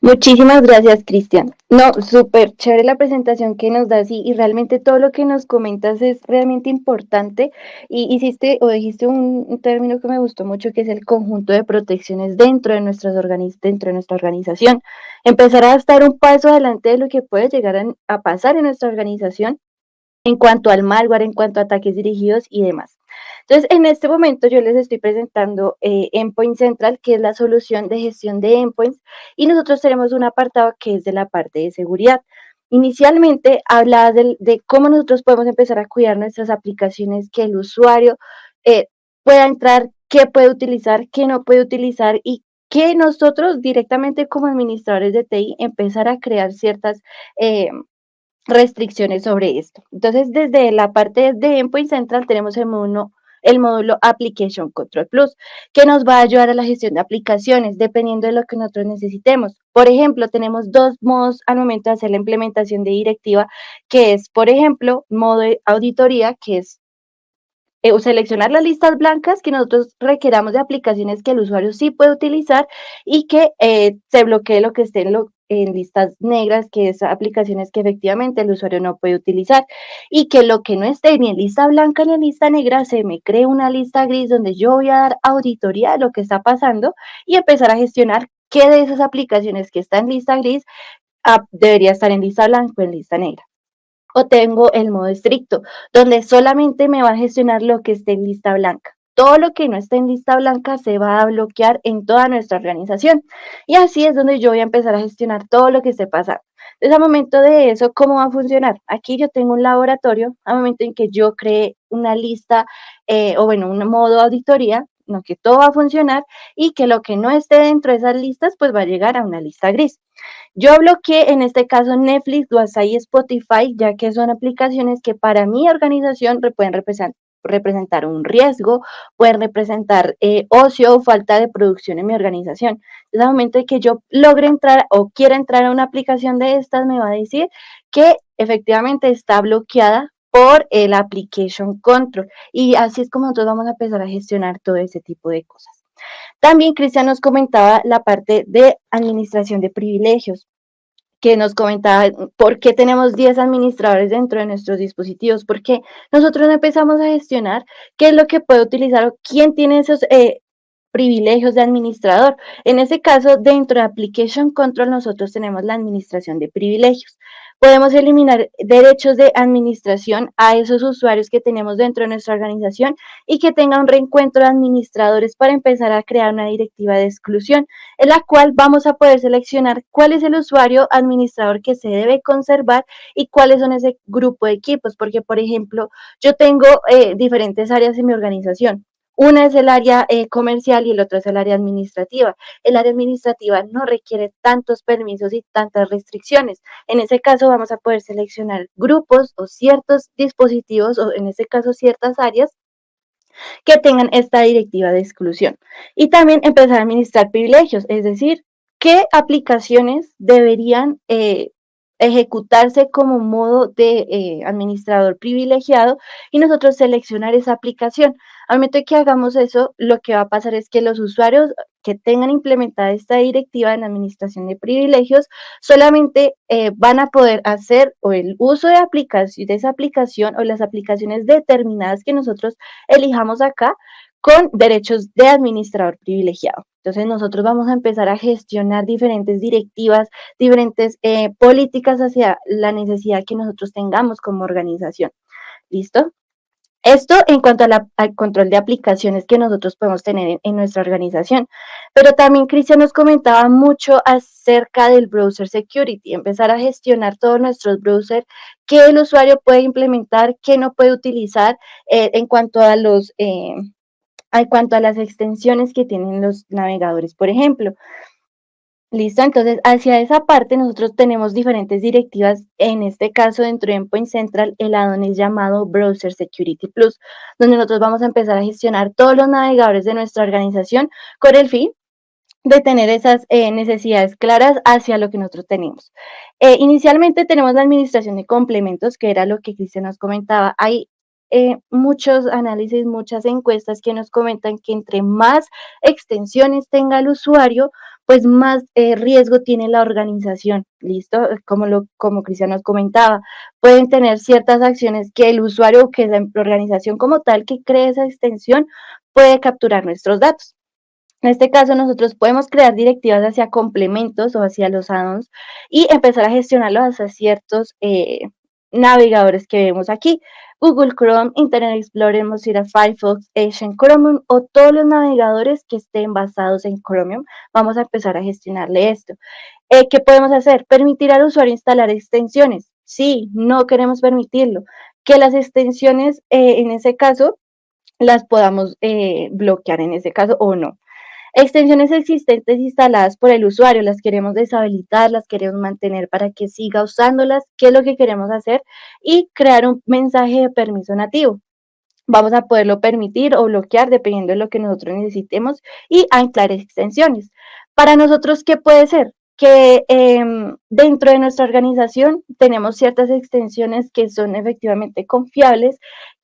Muchísimas gracias, Cristian. No, súper chévere la presentación que nos das y realmente todo lo que nos comentas es realmente importante. Y hiciste o dijiste un término que me gustó mucho, que es el conjunto de protecciones dentro de, dentro de nuestra organización. Empezar a estar un paso adelante de lo que puede llegar a pasar en nuestra organización en cuanto al malware, en cuanto a ataques dirigidos y demás. Entonces, en este momento yo les estoy presentando Endpoint Central, que es la solución de gestión de endpoints, y nosotros tenemos un apartado que es de la parte de seguridad. Inicialmente hablaba de cómo nosotros podemos empezar a cuidar nuestras aplicaciones, que el usuario pueda entrar, qué puede utilizar, qué no puede utilizar y que nosotros directamente como administradores de TI empezar a crear ciertas restricciones sobre esto. Entonces, desde la parte de Endpoint Central tenemos el módulo Application Control Plus, que nos va a ayudar a la gestión de aplicaciones, dependiendo de lo que nosotros necesitemos. Por ejemplo, tenemos dos modos al momento de hacer la implementación de directiva, que es, por ejemplo, modo de auditoría, que es seleccionar las listas blancas que nosotros requeramos de aplicaciones que el usuario sí puede utilizar y que se bloquee lo que esté en listas negras, que es aplicaciones que efectivamente el usuario no puede utilizar, y que lo que no esté ni en lista blanca ni en lista negra se me cree una lista gris donde yo voy a dar auditoría de lo que está pasando y empezar a gestionar qué de esas aplicaciones que están en lista gris debería estar en lista blanca o en lista negra. O tengo el modo estricto, donde solamente me va a gestionar lo que esté en lista blanca. Todo lo que no esté en lista blanca se va a bloquear en toda nuestra organización. Y así es donde yo voy a empezar a gestionar todo lo que esté pasando. Entonces, al momento de eso, ¿cómo va a funcionar? Aquí yo tengo un laboratorio, al momento en que yo cree una lista, un modo auditoría, no, que todo va a funcionar y que lo que no esté dentro de esas listas, pues va a llegar a una lista gris. Yo bloqueé en este caso Netflix, WhatsApp y Spotify, ya que son aplicaciones que para mi organización pueden representar un riesgo, pueden representar ocio o falta de producción en mi organización. Entonces, al momento de que yo logre entrar o quiera entrar a una aplicación de estas, me va a decir que efectivamente está bloqueada por el Application Control. Y así es como nosotros vamos a empezar a gestionar todo ese tipo de cosas. También Cristian nos comentaba la parte de administración de privilegios, que nos comentaba por qué tenemos 10 administradores dentro de nuestros dispositivos, porque nosotros empezamos a gestionar qué es lo que puede utilizar o quién tiene esos privilegios de administrador. En ese caso, dentro de Application Control, nosotros tenemos la administración de privilegios. Podemos eliminar derechos de administración a esos usuarios que tenemos dentro de nuestra organización y que tenga un reencuentro de administradores para empezar a crear una directiva de exclusión, en la cual vamos a poder seleccionar cuál es el usuario administrador que se debe conservar y cuáles son ese grupo de equipos, porque, por ejemplo, yo tengo diferentes áreas en mi organización. Una es el área comercial y el otro es el área administrativa. El área administrativa no requiere tantos permisos y tantas restricciones. En ese caso vamos a poder seleccionar grupos o ciertos dispositivos o en ese caso ciertas áreas que tengan esta directiva de exclusión. Y también empezar a administrar privilegios, es decir, qué aplicaciones deberían ejecutarse como modo de administrador privilegiado y nosotros seleccionar esa aplicación. Al momento que hagamos eso, lo que va a pasar es que los usuarios que tengan implementada esta directiva en administración de privilegios solamente van a poder hacer o el uso de esa aplicación o las aplicaciones determinadas que nosotros elijamos acá con derechos de administrador privilegiado. Entonces nosotros vamos a empezar a gestionar diferentes directivas, diferentes políticas hacia la necesidad que nosotros tengamos como organización. ¿Listo? Esto en cuanto al control de aplicaciones que nosotros podemos tener en nuestra organización. Pero también Cristian nos comentaba mucho acerca del browser security, empezar a gestionar todos nuestros browsers, qué el usuario puede implementar, qué no puede utilizar en cuanto a las extensiones que tienen los navegadores, por ejemplo. Listo, entonces hacia esa parte nosotros tenemos diferentes directivas, en este caso dentro de Endpoint Central el add-on es llamado Browser Security Plus, donde nosotros vamos a empezar a gestionar todos los navegadores de nuestra organización con el fin de tener esas necesidades claras hacia lo que nosotros tenemos. Inicialmente tenemos la administración de complementos, que era lo que Cristian nos comentaba. Hay muchos análisis, muchas encuestas que nos comentan que entre más extensiones tenga el usuario, pues más riesgo tiene la organización, ¿listo? Como Cristian nos comentaba, pueden tener ciertas acciones que el usuario o que la organización como tal que cree esa extensión puede capturar nuestros datos. En este caso, nosotros podemos crear directivas hacia complementos o hacia los add-ons y empezar a gestionarlos hacia ciertos navegadores que vemos aquí. Google Chrome, Internet Explorer, Mozilla Firefox, Edge, Chromium o todos los navegadores que estén basados en Chromium. Vamos a empezar a gestionarle esto. ¿Qué podemos hacer? Permitir al usuario instalar extensiones. Sí, no queremos permitirlo. Que las extensiones, en ese caso, las podamos bloquear en ese caso o no. Extensiones existentes instaladas por el usuario, las queremos deshabilitar, las queremos mantener para que siga usándolas, qué es lo que queremos hacer y crear un mensaje de permiso nativo. Vamos a poderlo permitir o bloquear dependiendo de lo que nosotros necesitemos y anclar extensiones. Para nosotros, ¿qué puede ser? Que dentro de nuestra organización tenemos ciertas extensiones que son efectivamente confiables,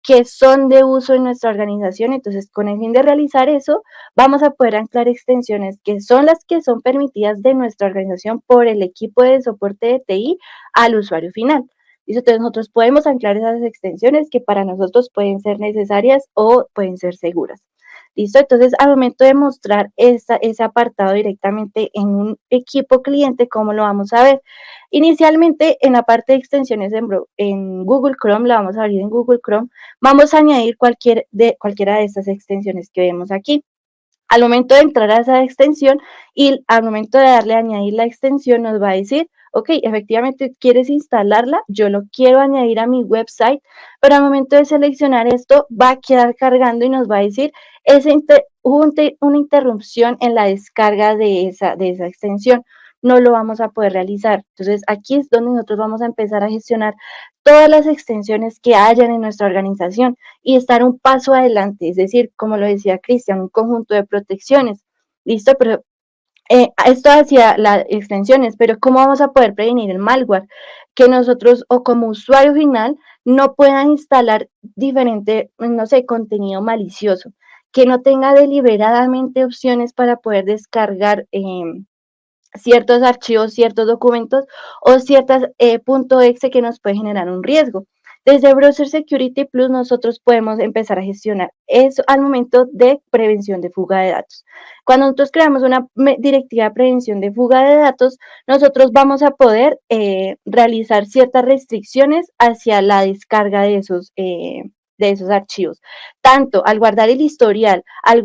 que son de uso en nuestra organización. Entonces, con el fin de realizar eso, vamos a poder anclar extensiones que son las que son permitidas de nuestra organización por el equipo de soporte de TI al usuario final. Entonces nosotros podemos anclar esas extensiones que para nosotros pueden ser necesarias o pueden ser seguras. ¿Listo? Entonces, al momento de mostrar ese apartado directamente en un equipo cliente, ¿cómo lo vamos a ver? Inicialmente, en la parte de extensiones en Google Chrome, la vamos a abrir en Google Chrome, vamos a añadir cualquiera de estas extensiones que vemos aquí. Al momento de entrar a esa extensión y al momento de darle a añadir la extensión, nos va a decir, ok, efectivamente quieres instalarla, yo lo quiero añadir a mi website, pero al momento de seleccionar esto, va a quedar cargando y nos va a decir, hubo una interrupción en la descarga de esa extensión, no lo vamos a poder realizar. Entonces, aquí es donde nosotros vamos a empezar a gestionar todas las extensiones que hayan en nuestra organización y estar un paso adelante, es decir, como lo decía Cristian, un conjunto de protecciones. ¿Listo? Pero esto hacia las extensiones, pero ¿cómo vamos a poder prevenir el malware? Que nosotros o como usuario final no puedan instalar diferente, no sé, contenido malicioso, que no tenga deliberadamente opciones para poder descargar ciertos archivos, ciertos documentos o ciertas .exe que nos puede generar un riesgo. Desde Browser Security Plus nosotros podemos empezar a gestionar eso al momento de prevención de fuga de datos. Cuando nosotros creamos una directiva de prevención de fuga de datos, nosotros vamos a poder realizar ciertas restricciones hacia la descarga de esos archivos. Tanto al guardar el historial, al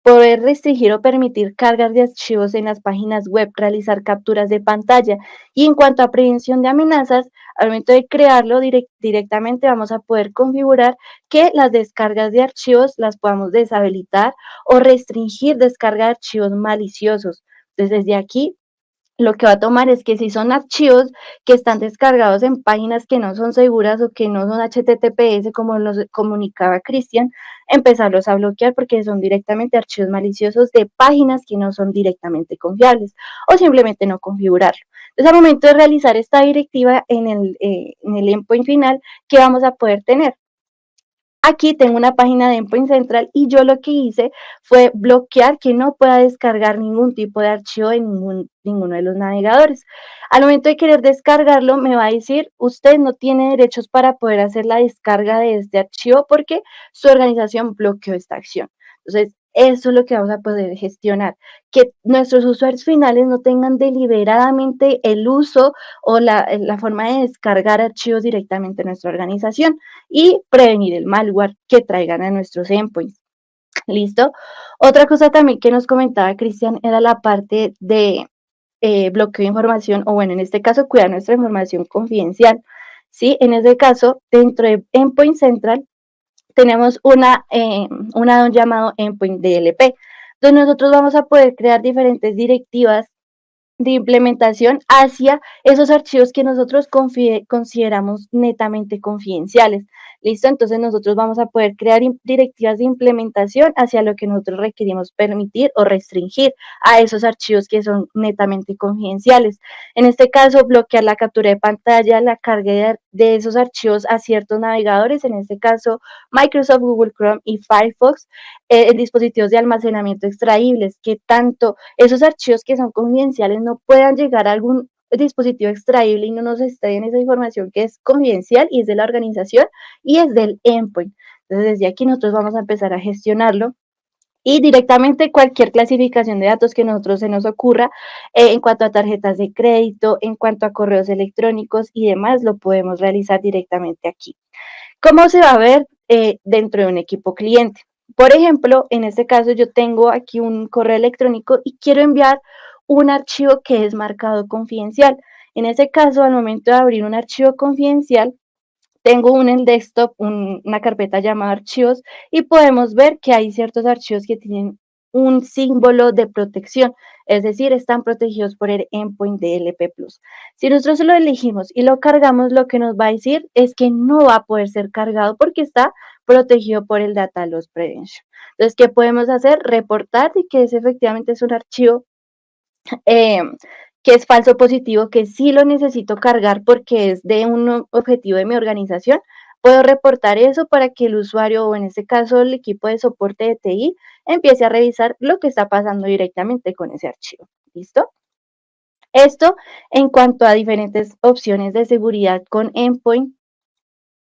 poder restringir o permitir cargas de archivos en las páginas web, realizar capturas de pantalla. Y en cuanto a prevención de amenazas, al momento de crearlo directamente vamos a poder configurar que las descargas de archivos las podamos deshabilitar o restringir descarga de archivos maliciosos. Entonces, desde aquí lo que va a tomar es que si son archivos que están descargados en páginas que no son seguras o que no son HTTPS, como nos comunicaba Cristian, empezarlos a bloquear porque son directamente archivos maliciosos de páginas que no son directamente confiables o simplemente no configurarlo. Entonces, al momento de realizar esta directiva en el endpoint final, ¿qué vamos a poder tener? Aquí tengo una página de Endpoint Central y yo lo que hice fue bloquear que no pueda descargar ningún tipo de archivo en ninguno de los navegadores. Al momento de querer descargarlo, me va a decir, usted no tiene derechos para poder hacer la descarga de este archivo porque su organización bloqueó esta acción. Entonces, eso es lo que vamos a poder gestionar, que nuestros usuarios finales no tengan deliberadamente el uso o la forma de descargar archivos directamente en nuestra organización y prevenir el malware que traigan a nuestros endpoints. ¿Listo? Otra cosa también que nos comentaba Cristian era la parte de bloqueo de información, o bueno, en este caso, cuidar nuestra información confidencial. ¿Sí? En este caso, dentro de Endpoint Central, tenemos un addon llamado Endpoint DLP, donde nosotros vamos a poder crear diferentes directivas de implementación hacia esos archivos que nosotros consideramos netamente confidenciales. ¿Listo? Entonces nosotros vamos a poder crear directivas de implementación hacia lo que nosotros requerimos permitir o restringir a esos archivos que son netamente confidenciales. En este caso, bloquear la captura de pantalla, la carga de esos archivos a ciertos navegadores, en este caso Microsoft, Google Chrome y Firefox, en dispositivos de almacenamiento extraíbles, que tanto esos archivos que son confidenciales no puedan llegar a algún dispositivo extraíble y no nos extraen esa información que es confidencial y es de la organización y es del endpoint. Entonces, desde aquí nosotros vamos a empezar a gestionarlo y directamente cualquier clasificación de datos que nosotros se nos ocurra en cuanto a tarjetas de crédito, en cuanto a correos electrónicos y demás, lo podemos realizar directamente aquí. ¿Cómo se va a ver dentro de un equipo cliente? Por ejemplo, en este caso yo tengo aquí un correo electrónico y quiero enviar un archivo que es marcado confidencial. En este caso, al momento de abrir un archivo confidencial, tengo en el desktop una carpeta llamada archivos y podemos ver que hay ciertos archivos que tienen un símbolo de protección, es decir, están protegidos por el endpoint DLP+. Si nosotros lo elegimos y lo cargamos, lo que nos va a decir es que no va a poder ser cargado porque está protegido por el Data Loss Prevention. Entonces, ¿qué podemos hacer? Reportar de que efectivamente es un archivo eh, que es falso positivo, que sí lo necesito cargar porque es de un objetivo de mi organización, puedo reportar eso para que el usuario, o en este caso el equipo de soporte de TI, empiece a revisar lo que está pasando directamente con ese archivo. ¿Listo? Esto en cuanto a diferentes opciones de seguridad con Endpoint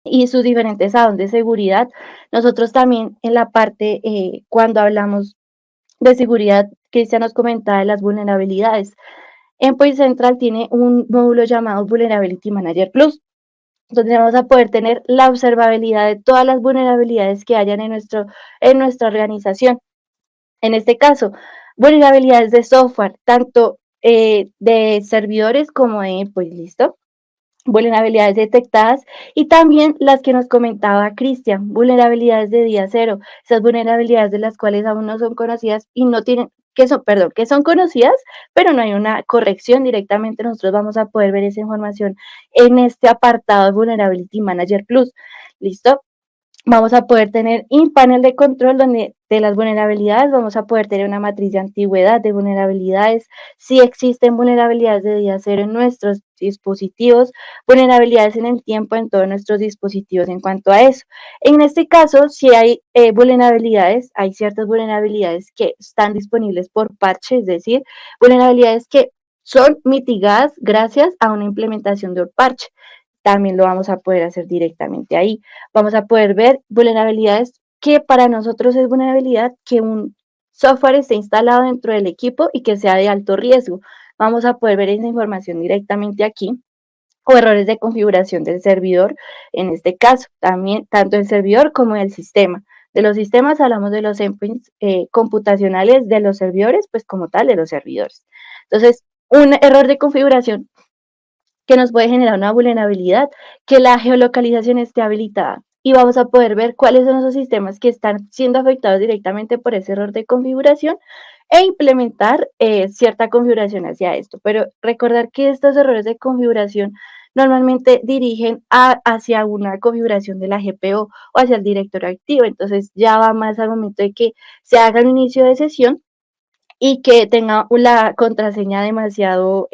y sus diferentes addons de seguridad. Nosotros también en la parte, cuando hablamos de seguridad, Cristian nos comentaba de las vulnerabilidades. Endpoint Central tiene un módulo llamado Vulnerability Manager Plus, donde vamos a poder tener la observabilidad de todas las vulnerabilidades que hayan en nuestra organización. En este caso, vulnerabilidades de software, tanto de servidores como de endpoint, ¿listo? Vulnerabilidades detectadas y también las que nos comentaba Cristian, vulnerabilidades de día cero, esas vulnerabilidades de las cuales aún no son conocidas y no tienen, que son conocidas, pero no hay una corrección directamente. Nosotros vamos a poder ver esa información en este apartado de Vulnerability Manager Plus. ¿Listo? Vamos a poder tener un panel de control donde de las vulnerabilidades vamos a poder tener una matriz de antigüedad de vulnerabilidades, si existen vulnerabilidades de día cero en nuestros dispositivos, vulnerabilidades en el tiempo en todos nuestros dispositivos en cuanto a eso. En este caso, si hay vulnerabilidades, hay ciertas vulnerabilidades que están disponibles por parche, es decir, vulnerabilidades que son mitigadas gracias a una implementación de un parche. También lo vamos a poder hacer directamente ahí. Vamos a poder ver vulnerabilidades que para nosotros es vulnerabilidad que un software esté instalado dentro del equipo y que sea de alto riesgo. Vamos a poder ver esa información directamente aquí o errores de configuración del servidor, en este caso, también tanto el servidor como el sistema. De los sistemas hablamos de los endpoints computacionales, de los servidores, pues como tal, de los servidores. Entonces, un error de configuración que nos puede generar una vulnerabilidad, que la geolocalización esté habilitada. Y vamos a poder ver cuáles son esos sistemas que están siendo afectados directamente por ese error de configuración e implementar cierta configuración hacia esto. Pero recordar que estos errores de configuración normalmente dirigen hacia una configuración de la GPO o hacia el directorio activo. Entonces ya va más al momento de que se haga el inicio de sesión y que tenga la contraseña demasiado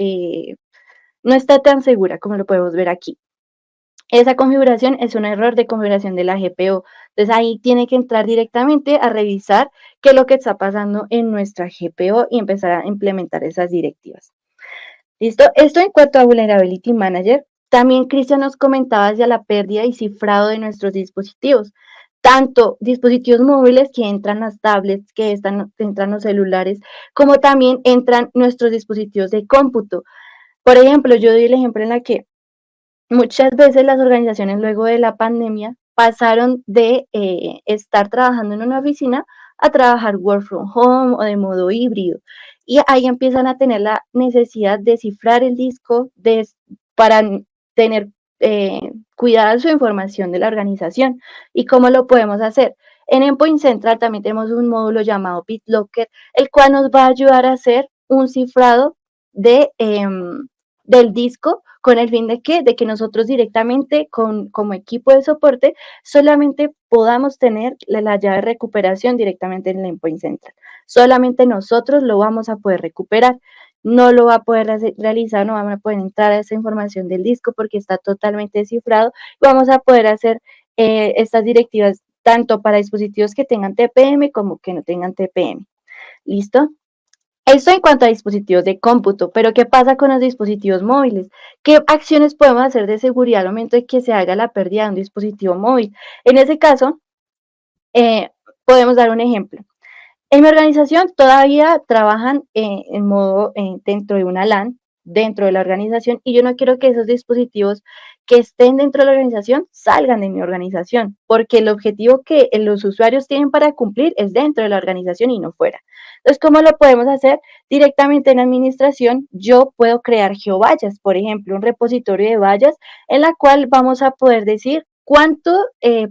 no está tan segura como lo podemos ver aquí. esa configuración es un error de configuración de la GPO. Entonces ahí tiene que entrar directamente a revisar qué es lo que está pasando en nuestra GPO y empezar a implementar esas directivas. ¿Listo? Esto en cuanto a Vulnerability Manager. También Cristian nos comentaba hacia la pérdida y cifrado de nuestros dispositivos. Tanto dispositivos móviles que entran las tablets, que entran los celulares, como también entran nuestros dispositivos de cómputo. Por ejemplo, yo doy el ejemplo en la que muchas veces las organizaciones luego de la pandemia pasaron de estar trabajando en una oficina a trabajar work from home o de modo híbrido. Y ahí empiezan a tener la necesidad de cifrar el disco para tener cuidada su información de la organización. ¿Y cómo lo podemos hacer? En Endpoint Central también tenemos un módulo llamado BitLocker, el cual nos va a ayudar a hacer un cifrado del disco con el fin de que nosotros directamente como equipo de soporte solamente podamos tener la llave de recuperación directamente en el Endpoint Central. Solamente nosotros lo vamos a poder recuperar. No lo va a poder realizar, no vamos a poder entrar a esa información del disco porque está totalmente descifrado. Vamos a poder hacer estas directivas tanto para dispositivos que tengan TPM como que no tengan TPM. ¿Listo? Esto en cuanto a dispositivos de cómputo, pero ¿qué pasa con los dispositivos móviles? ¿Qué acciones podemos hacer de seguridad al momento de que se haga la pérdida de un dispositivo móvil? En ese caso, podemos dar un ejemplo. En mi organización todavía trabajan en modo dentro de una LAN, dentro de la organización, y yo no quiero que esos dispositivos que estén dentro de la organización salgan de mi organización, porque el objetivo que los usuarios tienen para cumplir es dentro de la organización y no fuera. Entonces, ¿cómo lo podemos hacer? Directamente en administración, yo puedo crear geovallas, por ejemplo, un repositorio de vallas en la cual vamos a poder decir cuánto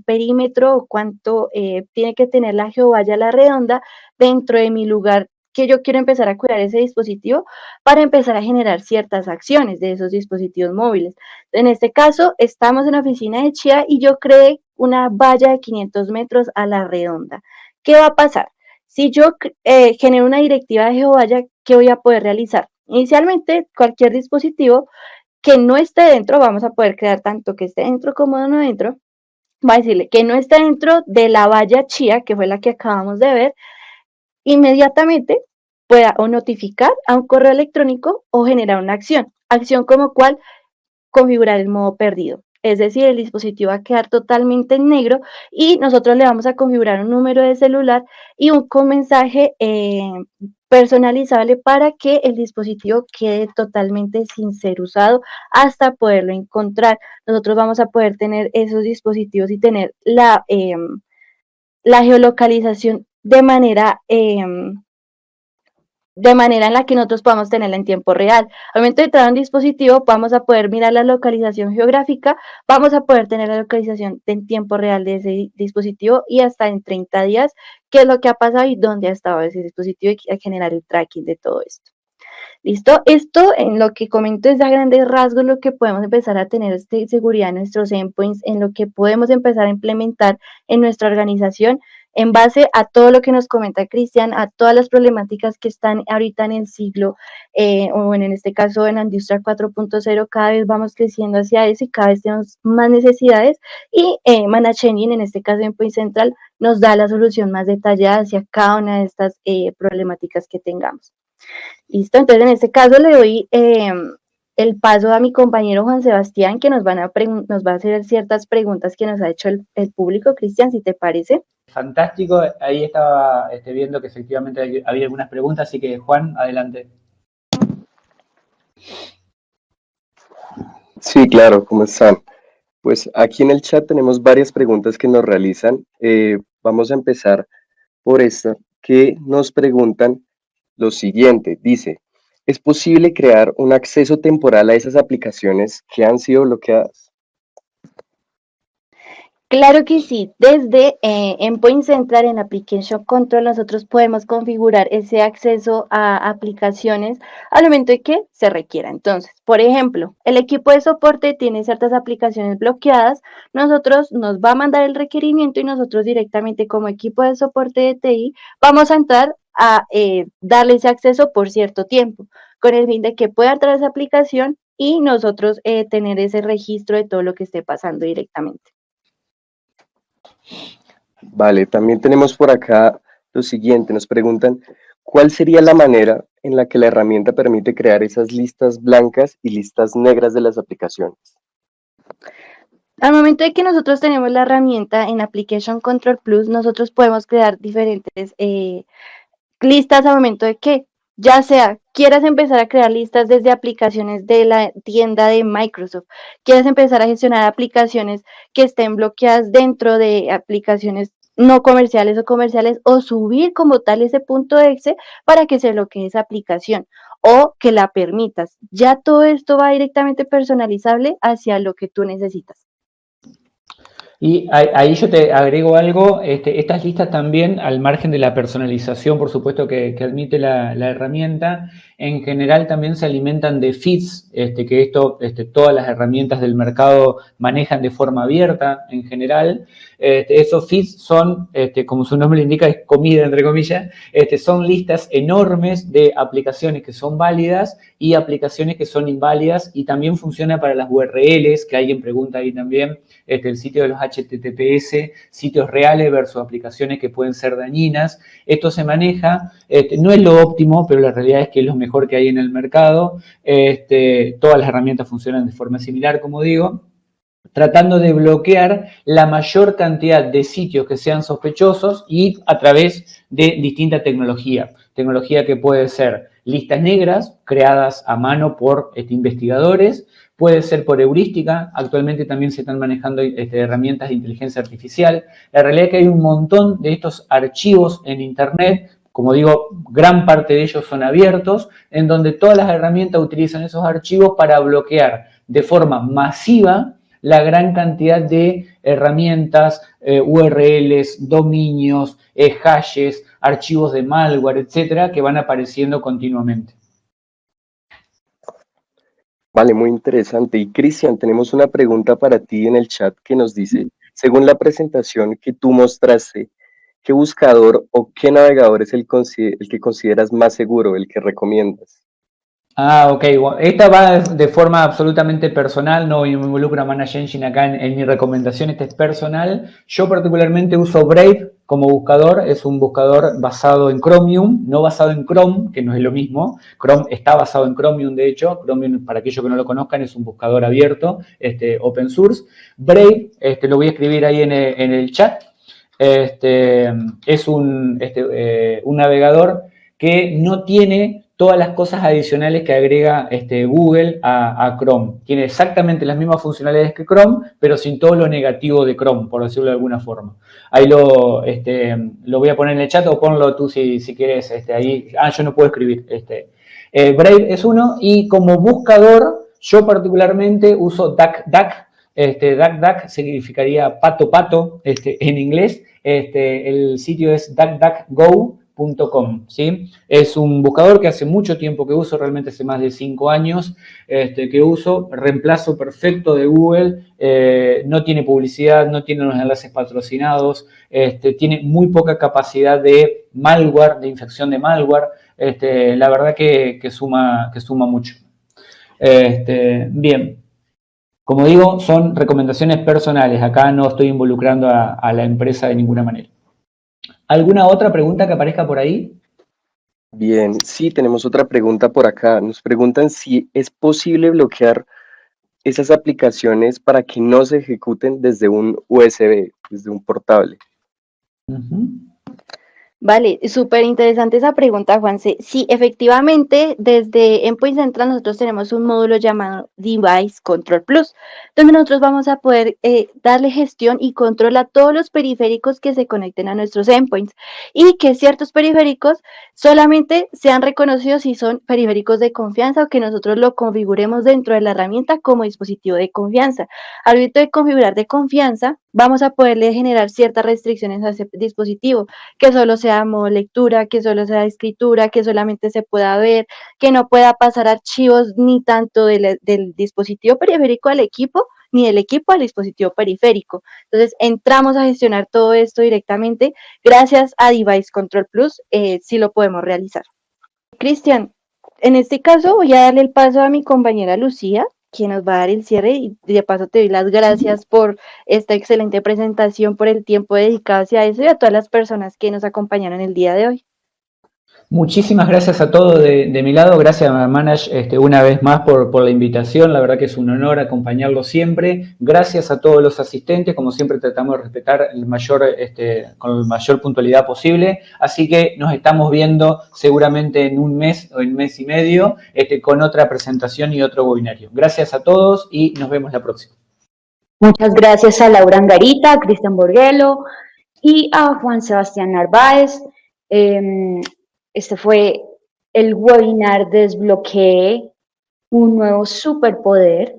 perímetro o cuánto tiene que tener la geovalla a la redonda dentro de mi lugar que yo quiero empezar a cuidar ese dispositivo para empezar a generar ciertas acciones de esos dispositivos móviles. En este caso, estamos en la oficina de Chia y yo creé una valla de 500 metros a la redonda. ¿Qué va a pasar? Si yo genero una directiva de geovalla, ¿qué voy a poder realizar? Inicialmente, cualquier dispositivo que no esté dentro, vamos a poder crear tanto que esté dentro como no dentro, va a decirle que no está dentro de la valla Chia, que fue la que acabamos de ver, inmediatamente pueda o notificar a un correo electrónico o generar una acción. Acción como cual configurar el modo perdido. Es decir, el dispositivo va a quedar totalmente en negro y nosotros le vamos a configurar un número de celular y un mensaje personalizable para que el dispositivo quede totalmente sin ser usado hasta poderlo encontrar. Nosotros vamos a poder tener esos dispositivos y tener la geolocalización de manera en la que nosotros podamos tenerla en tiempo real. Al momento de entrar a un dispositivo, vamos a poder mirar la localización geográfica, vamos a poder tener la localización en tiempo real de ese dispositivo y hasta en 30 días, qué es lo que ha pasado y dónde ha estado ese dispositivo y a generar el tracking de todo esto. ¿Listo? Esto en lo que comento es a grandes rasgos lo que podemos empezar a tener seguridad en nuestros endpoints, en lo que podemos empezar a implementar en nuestra organización en base a todo lo que nos comenta Cristian, a todas las problemáticas que están ahorita en el siglo, o bueno, en este caso en la industria 4.0, cada vez vamos creciendo hacia eso y cada vez tenemos más necesidades y Managed Engine, en este caso Endpoint Central, nos da la solución más detallada hacia cada una de estas problemáticas que tengamos. Listo, entonces en este caso le doy el paso a mi compañero Juan Sebastián, que nos va a hacer ciertas preguntas que nos ha hecho el público. Cristian, si te parece. Fantástico, ahí estaba viendo que efectivamente había algunas preguntas, así que Juan, adelante. Sí, claro, ¿cómo están? Pues aquí en el chat tenemos varias preguntas que nos realizan. Vamos a empezar por esta, que nos preguntan lo siguiente. Dice, ¿es posible crear un acceso temporal a esas aplicaciones que han sido bloqueadas? Claro que sí, desde Endpoint Central en Application Control nosotros podemos configurar ese acceso a aplicaciones al momento de que se requiera. Entonces, por ejemplo, el equipo de soporte tiene ciertas aplicaciones bloqueadas, nosotros nos va a mandar el requerimiento y nosotros directamente como equipo de soporte de TI vamos a entrar a darle ese acceso por cierto tiempo, con el fin de que pueda entrar esa aplicación y nosotros tener ese registro de todo lo que esté pasando directamente. Vale, también tenemos por acá lo siguiente, nos preguntan, ¿cuál sería la manera en la que la herramienta permite crear esas listas blancas y listas negras de las aplicaciones? Al momento de que nosotros tenemos la herramienta en Application Control Plus, nosotros podemos crear diferentes listas al momento de que, ya sea, quieras empezar a crear listas desde aplicaciones de la tienda de Microsoft, quieras empezar a gestionar aplicaciones que estén bloqueadas dentro de aplicaciones no comerciales o comerciales, o subir como tal ese punto exe para que se bloquee esa aplicación o que la permitas. Ya todo esto va directamente personalizable hacia lo que tú necesitas. Y ahí yo te agrego algo, estas listas también, al margen de la personalización, por supuesto, que admite la herramienta, en general también se alimentan de feeds, que todas las herramientas del mercado manejan de forma abierta, en general. Esos feeds son, como su nombre le indica, es comida, entre comillas, son listas enormes de aplicaciones que son válidas y aplicaciones que son inválidas, y también funciona para las URLs, que alguien pregunta ahí también, el sitio de los HTTPS, sitios reales versus aplicaciones que pueden ser dañinas. Esto se maneja, no es lo óptimo, pero la realidad es que es lo mejor que hay en el mercado. Todas las herramientas funcionan de forma similar, como digo, tratando de bloquear la mayor cantidad de sitios que sean sospechosos y a través de distinta tecnología. Tecnología que puede ser listas negras creadas a mano por investigadores, puede ser por heurística, actualmente también se están manejando herramientas de inteligencia artificial. La realidad es que hay un montón de estos archivos en Internet, como digo, gran parte de ellos son abiertos, en donde todas las herramientas utilizan esos archivos para bloquear de forma masiva la gran cantidad de herramientas, URLs, dominios, hashes, archivos de malware, etcétera, que van apareciendo continuamente. Vale, muy interesante. Y Cristian, tenemos una pregunta para ti en el chat que nos dice, según la presentación que tú mostraste, ¿qué buscador o qué navegador es el que consideras más seguro, el que recomiendas? Ok. Bueno, esta va de forma absolutamente personal, no me involucra Manage Engine acá en mi recomendación, esta es personal. Yo particularmente uso Brave como buscador, es un buscador basado en Chromium, no basado en Chrome, que no es lo mismo. Chrome está basado en Chromium, de hecho. Chromium, para aquellos que no lo conozcan, es un buscador abierto, open source. Brave, lo voy a escribir ahí en el chat. Es un navegador que no tiene todas las cosas adicionales que agrega Google a Chrome. Tiene exactamente las mismas funcionalidades que Chrome, pero sin todo lo negativo de Chrome, por decirlo de alguna forma. Ahí lo voy a poner en el chat, o ponlo tú si quieres. Ahí. Yo no puedo escribir. Brave es uno, y como buscador, yo particularmente uso DuckDuck. DuckDuck significaría pato pato en inglés. El sitio es duckduckgo.com, ¿sí? Es un buscador que hace mucho tiempo que uso, realmente hace más de 5 años que uso, reemplazo perfecto de Google, no tiene publicidad, no tiene los enlaces patrocinados, tiene muy poca capacidad de malware, de infección de malware, la verdad que suma mucho. Bien. Como digo, son recomendaciones personales. Acá no estoy involucrando a la empresa de ninguna manera. ¿Alguna otra pregunta que aparezca por ahí? Bien, sí, tenemos otra pregunta por acá. Nos preguntan si es posible bloquear esas aplicaciones para que no se ejecuten desde un USB, desde un portable. Vale, súper interesante esa pregunta, Juanse. Sí, efectivamente, desde Endpoint Central nosotros tenemos un módulo llamado Device Control Plus, donde nosotros vamos a poder darle gestión y control a todos los periféricos que se conecten a nuestros endpoints, y que ciertos periféricos solamente sean reconocidos si son periféricos de confianza, o que nosotros lo configuremos dentro de la herramienta como dispositivo de confianza. Al momento de configurar de confianza, vamos a poderle generar ciertas restricciones a ese dispositivo, que solo sea modo lectura, que solo sea escritura, que solamente se pueda ver, que no pueda pasar archivos ni tanto del dispositivo periférico al equipo, ni del equipo al dispositivo periférico. Entonces, entramos a gestionar todo esto directamente. Gracias a Device Control Plus, sí lo podemos realizar. Cristian, En este caso voy a darle el paso a mi compañera Lucía, quien nos va a dar el cierre, y de paso te doy las gracias por esta excelente presentación, por el tiempo dedicado hacia eso y a todas las personas que nos acompañaron el día de hoy. Muchísimas gracias a todos de mi lado, gracias a Manaj una vez más por la invitación, la verdad que es un honor acompañarlo siempre, gracias a todos los asistentes, como siempre tratamos de respetar con la mayor puntualidad posible, así que nos estamos viendo seguramente en un mes o en mes y medio con otra presentación y otro webinario. Gracias a todos y nos vemos la próxima. Muchas gracias a Laura Angarita, a Cristian Borguelo y a Juan Sebastián Narváez. Este fue el webinar Desbloquee un nuevo superpoder.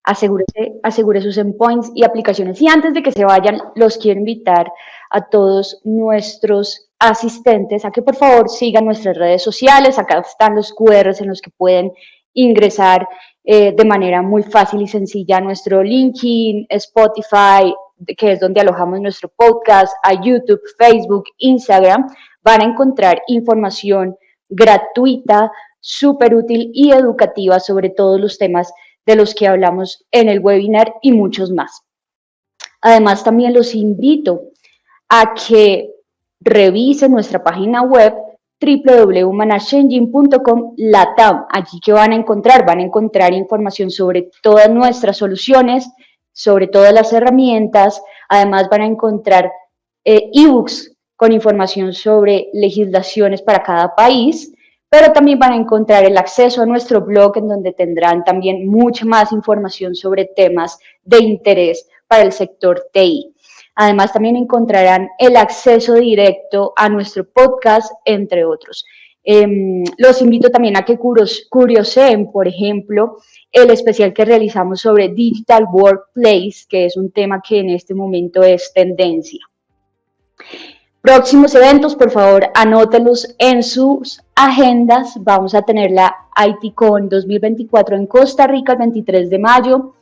Asegure sus endpoints y aplicaciones. Y antes de que se vayan, los quiero invitar a todos nuestros asistentes a que por favor sigan nuestras redes sociales. Acá están los QRs en los que pueden ingresar de manera muy fácil y sencilla a nuestro LinkedIn, Spotify, que es donde alojamos nuestro podcast, a YouTube, Facebook, Instagram. Van a encontrar información gratuita, súper útil y educativa sobre todos los temas de los que hablamos en el webinar y muchos más. Además, también los invito a que revisen nuestra página web www.managengine.com/latam. Allí que van a encontrar información sobre todas nuestras soluciones, sobre todas las herramientas. Además, van a encontrar ebooks con información sobre legislaciones para cada país, pero también van a encontrar el acceso a nuestro blog, en donde tendrán también mucha más información sobre temas de interés para el sector TI. Además, también encontrarán el acceso directo a nuestro podcast, entre otros. Los invito también a que curioseen, por ejemplo, el especial que realizamos sobre Digital Workplace, que es un tema que en este momento es tendencia. Próximos eventos, por favor, anótenlos en sus agendas. Vamos a tener la ITCon 2024 en Costa Rica el 23 de mayo.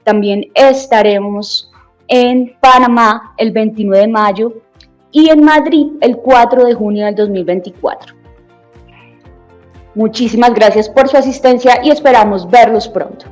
También estaremos en Panamá el 29 de mayo y en Madrid el 4 de junio del 2024. Muchísimas gracias por su asistencia y esperamos verlos pronto.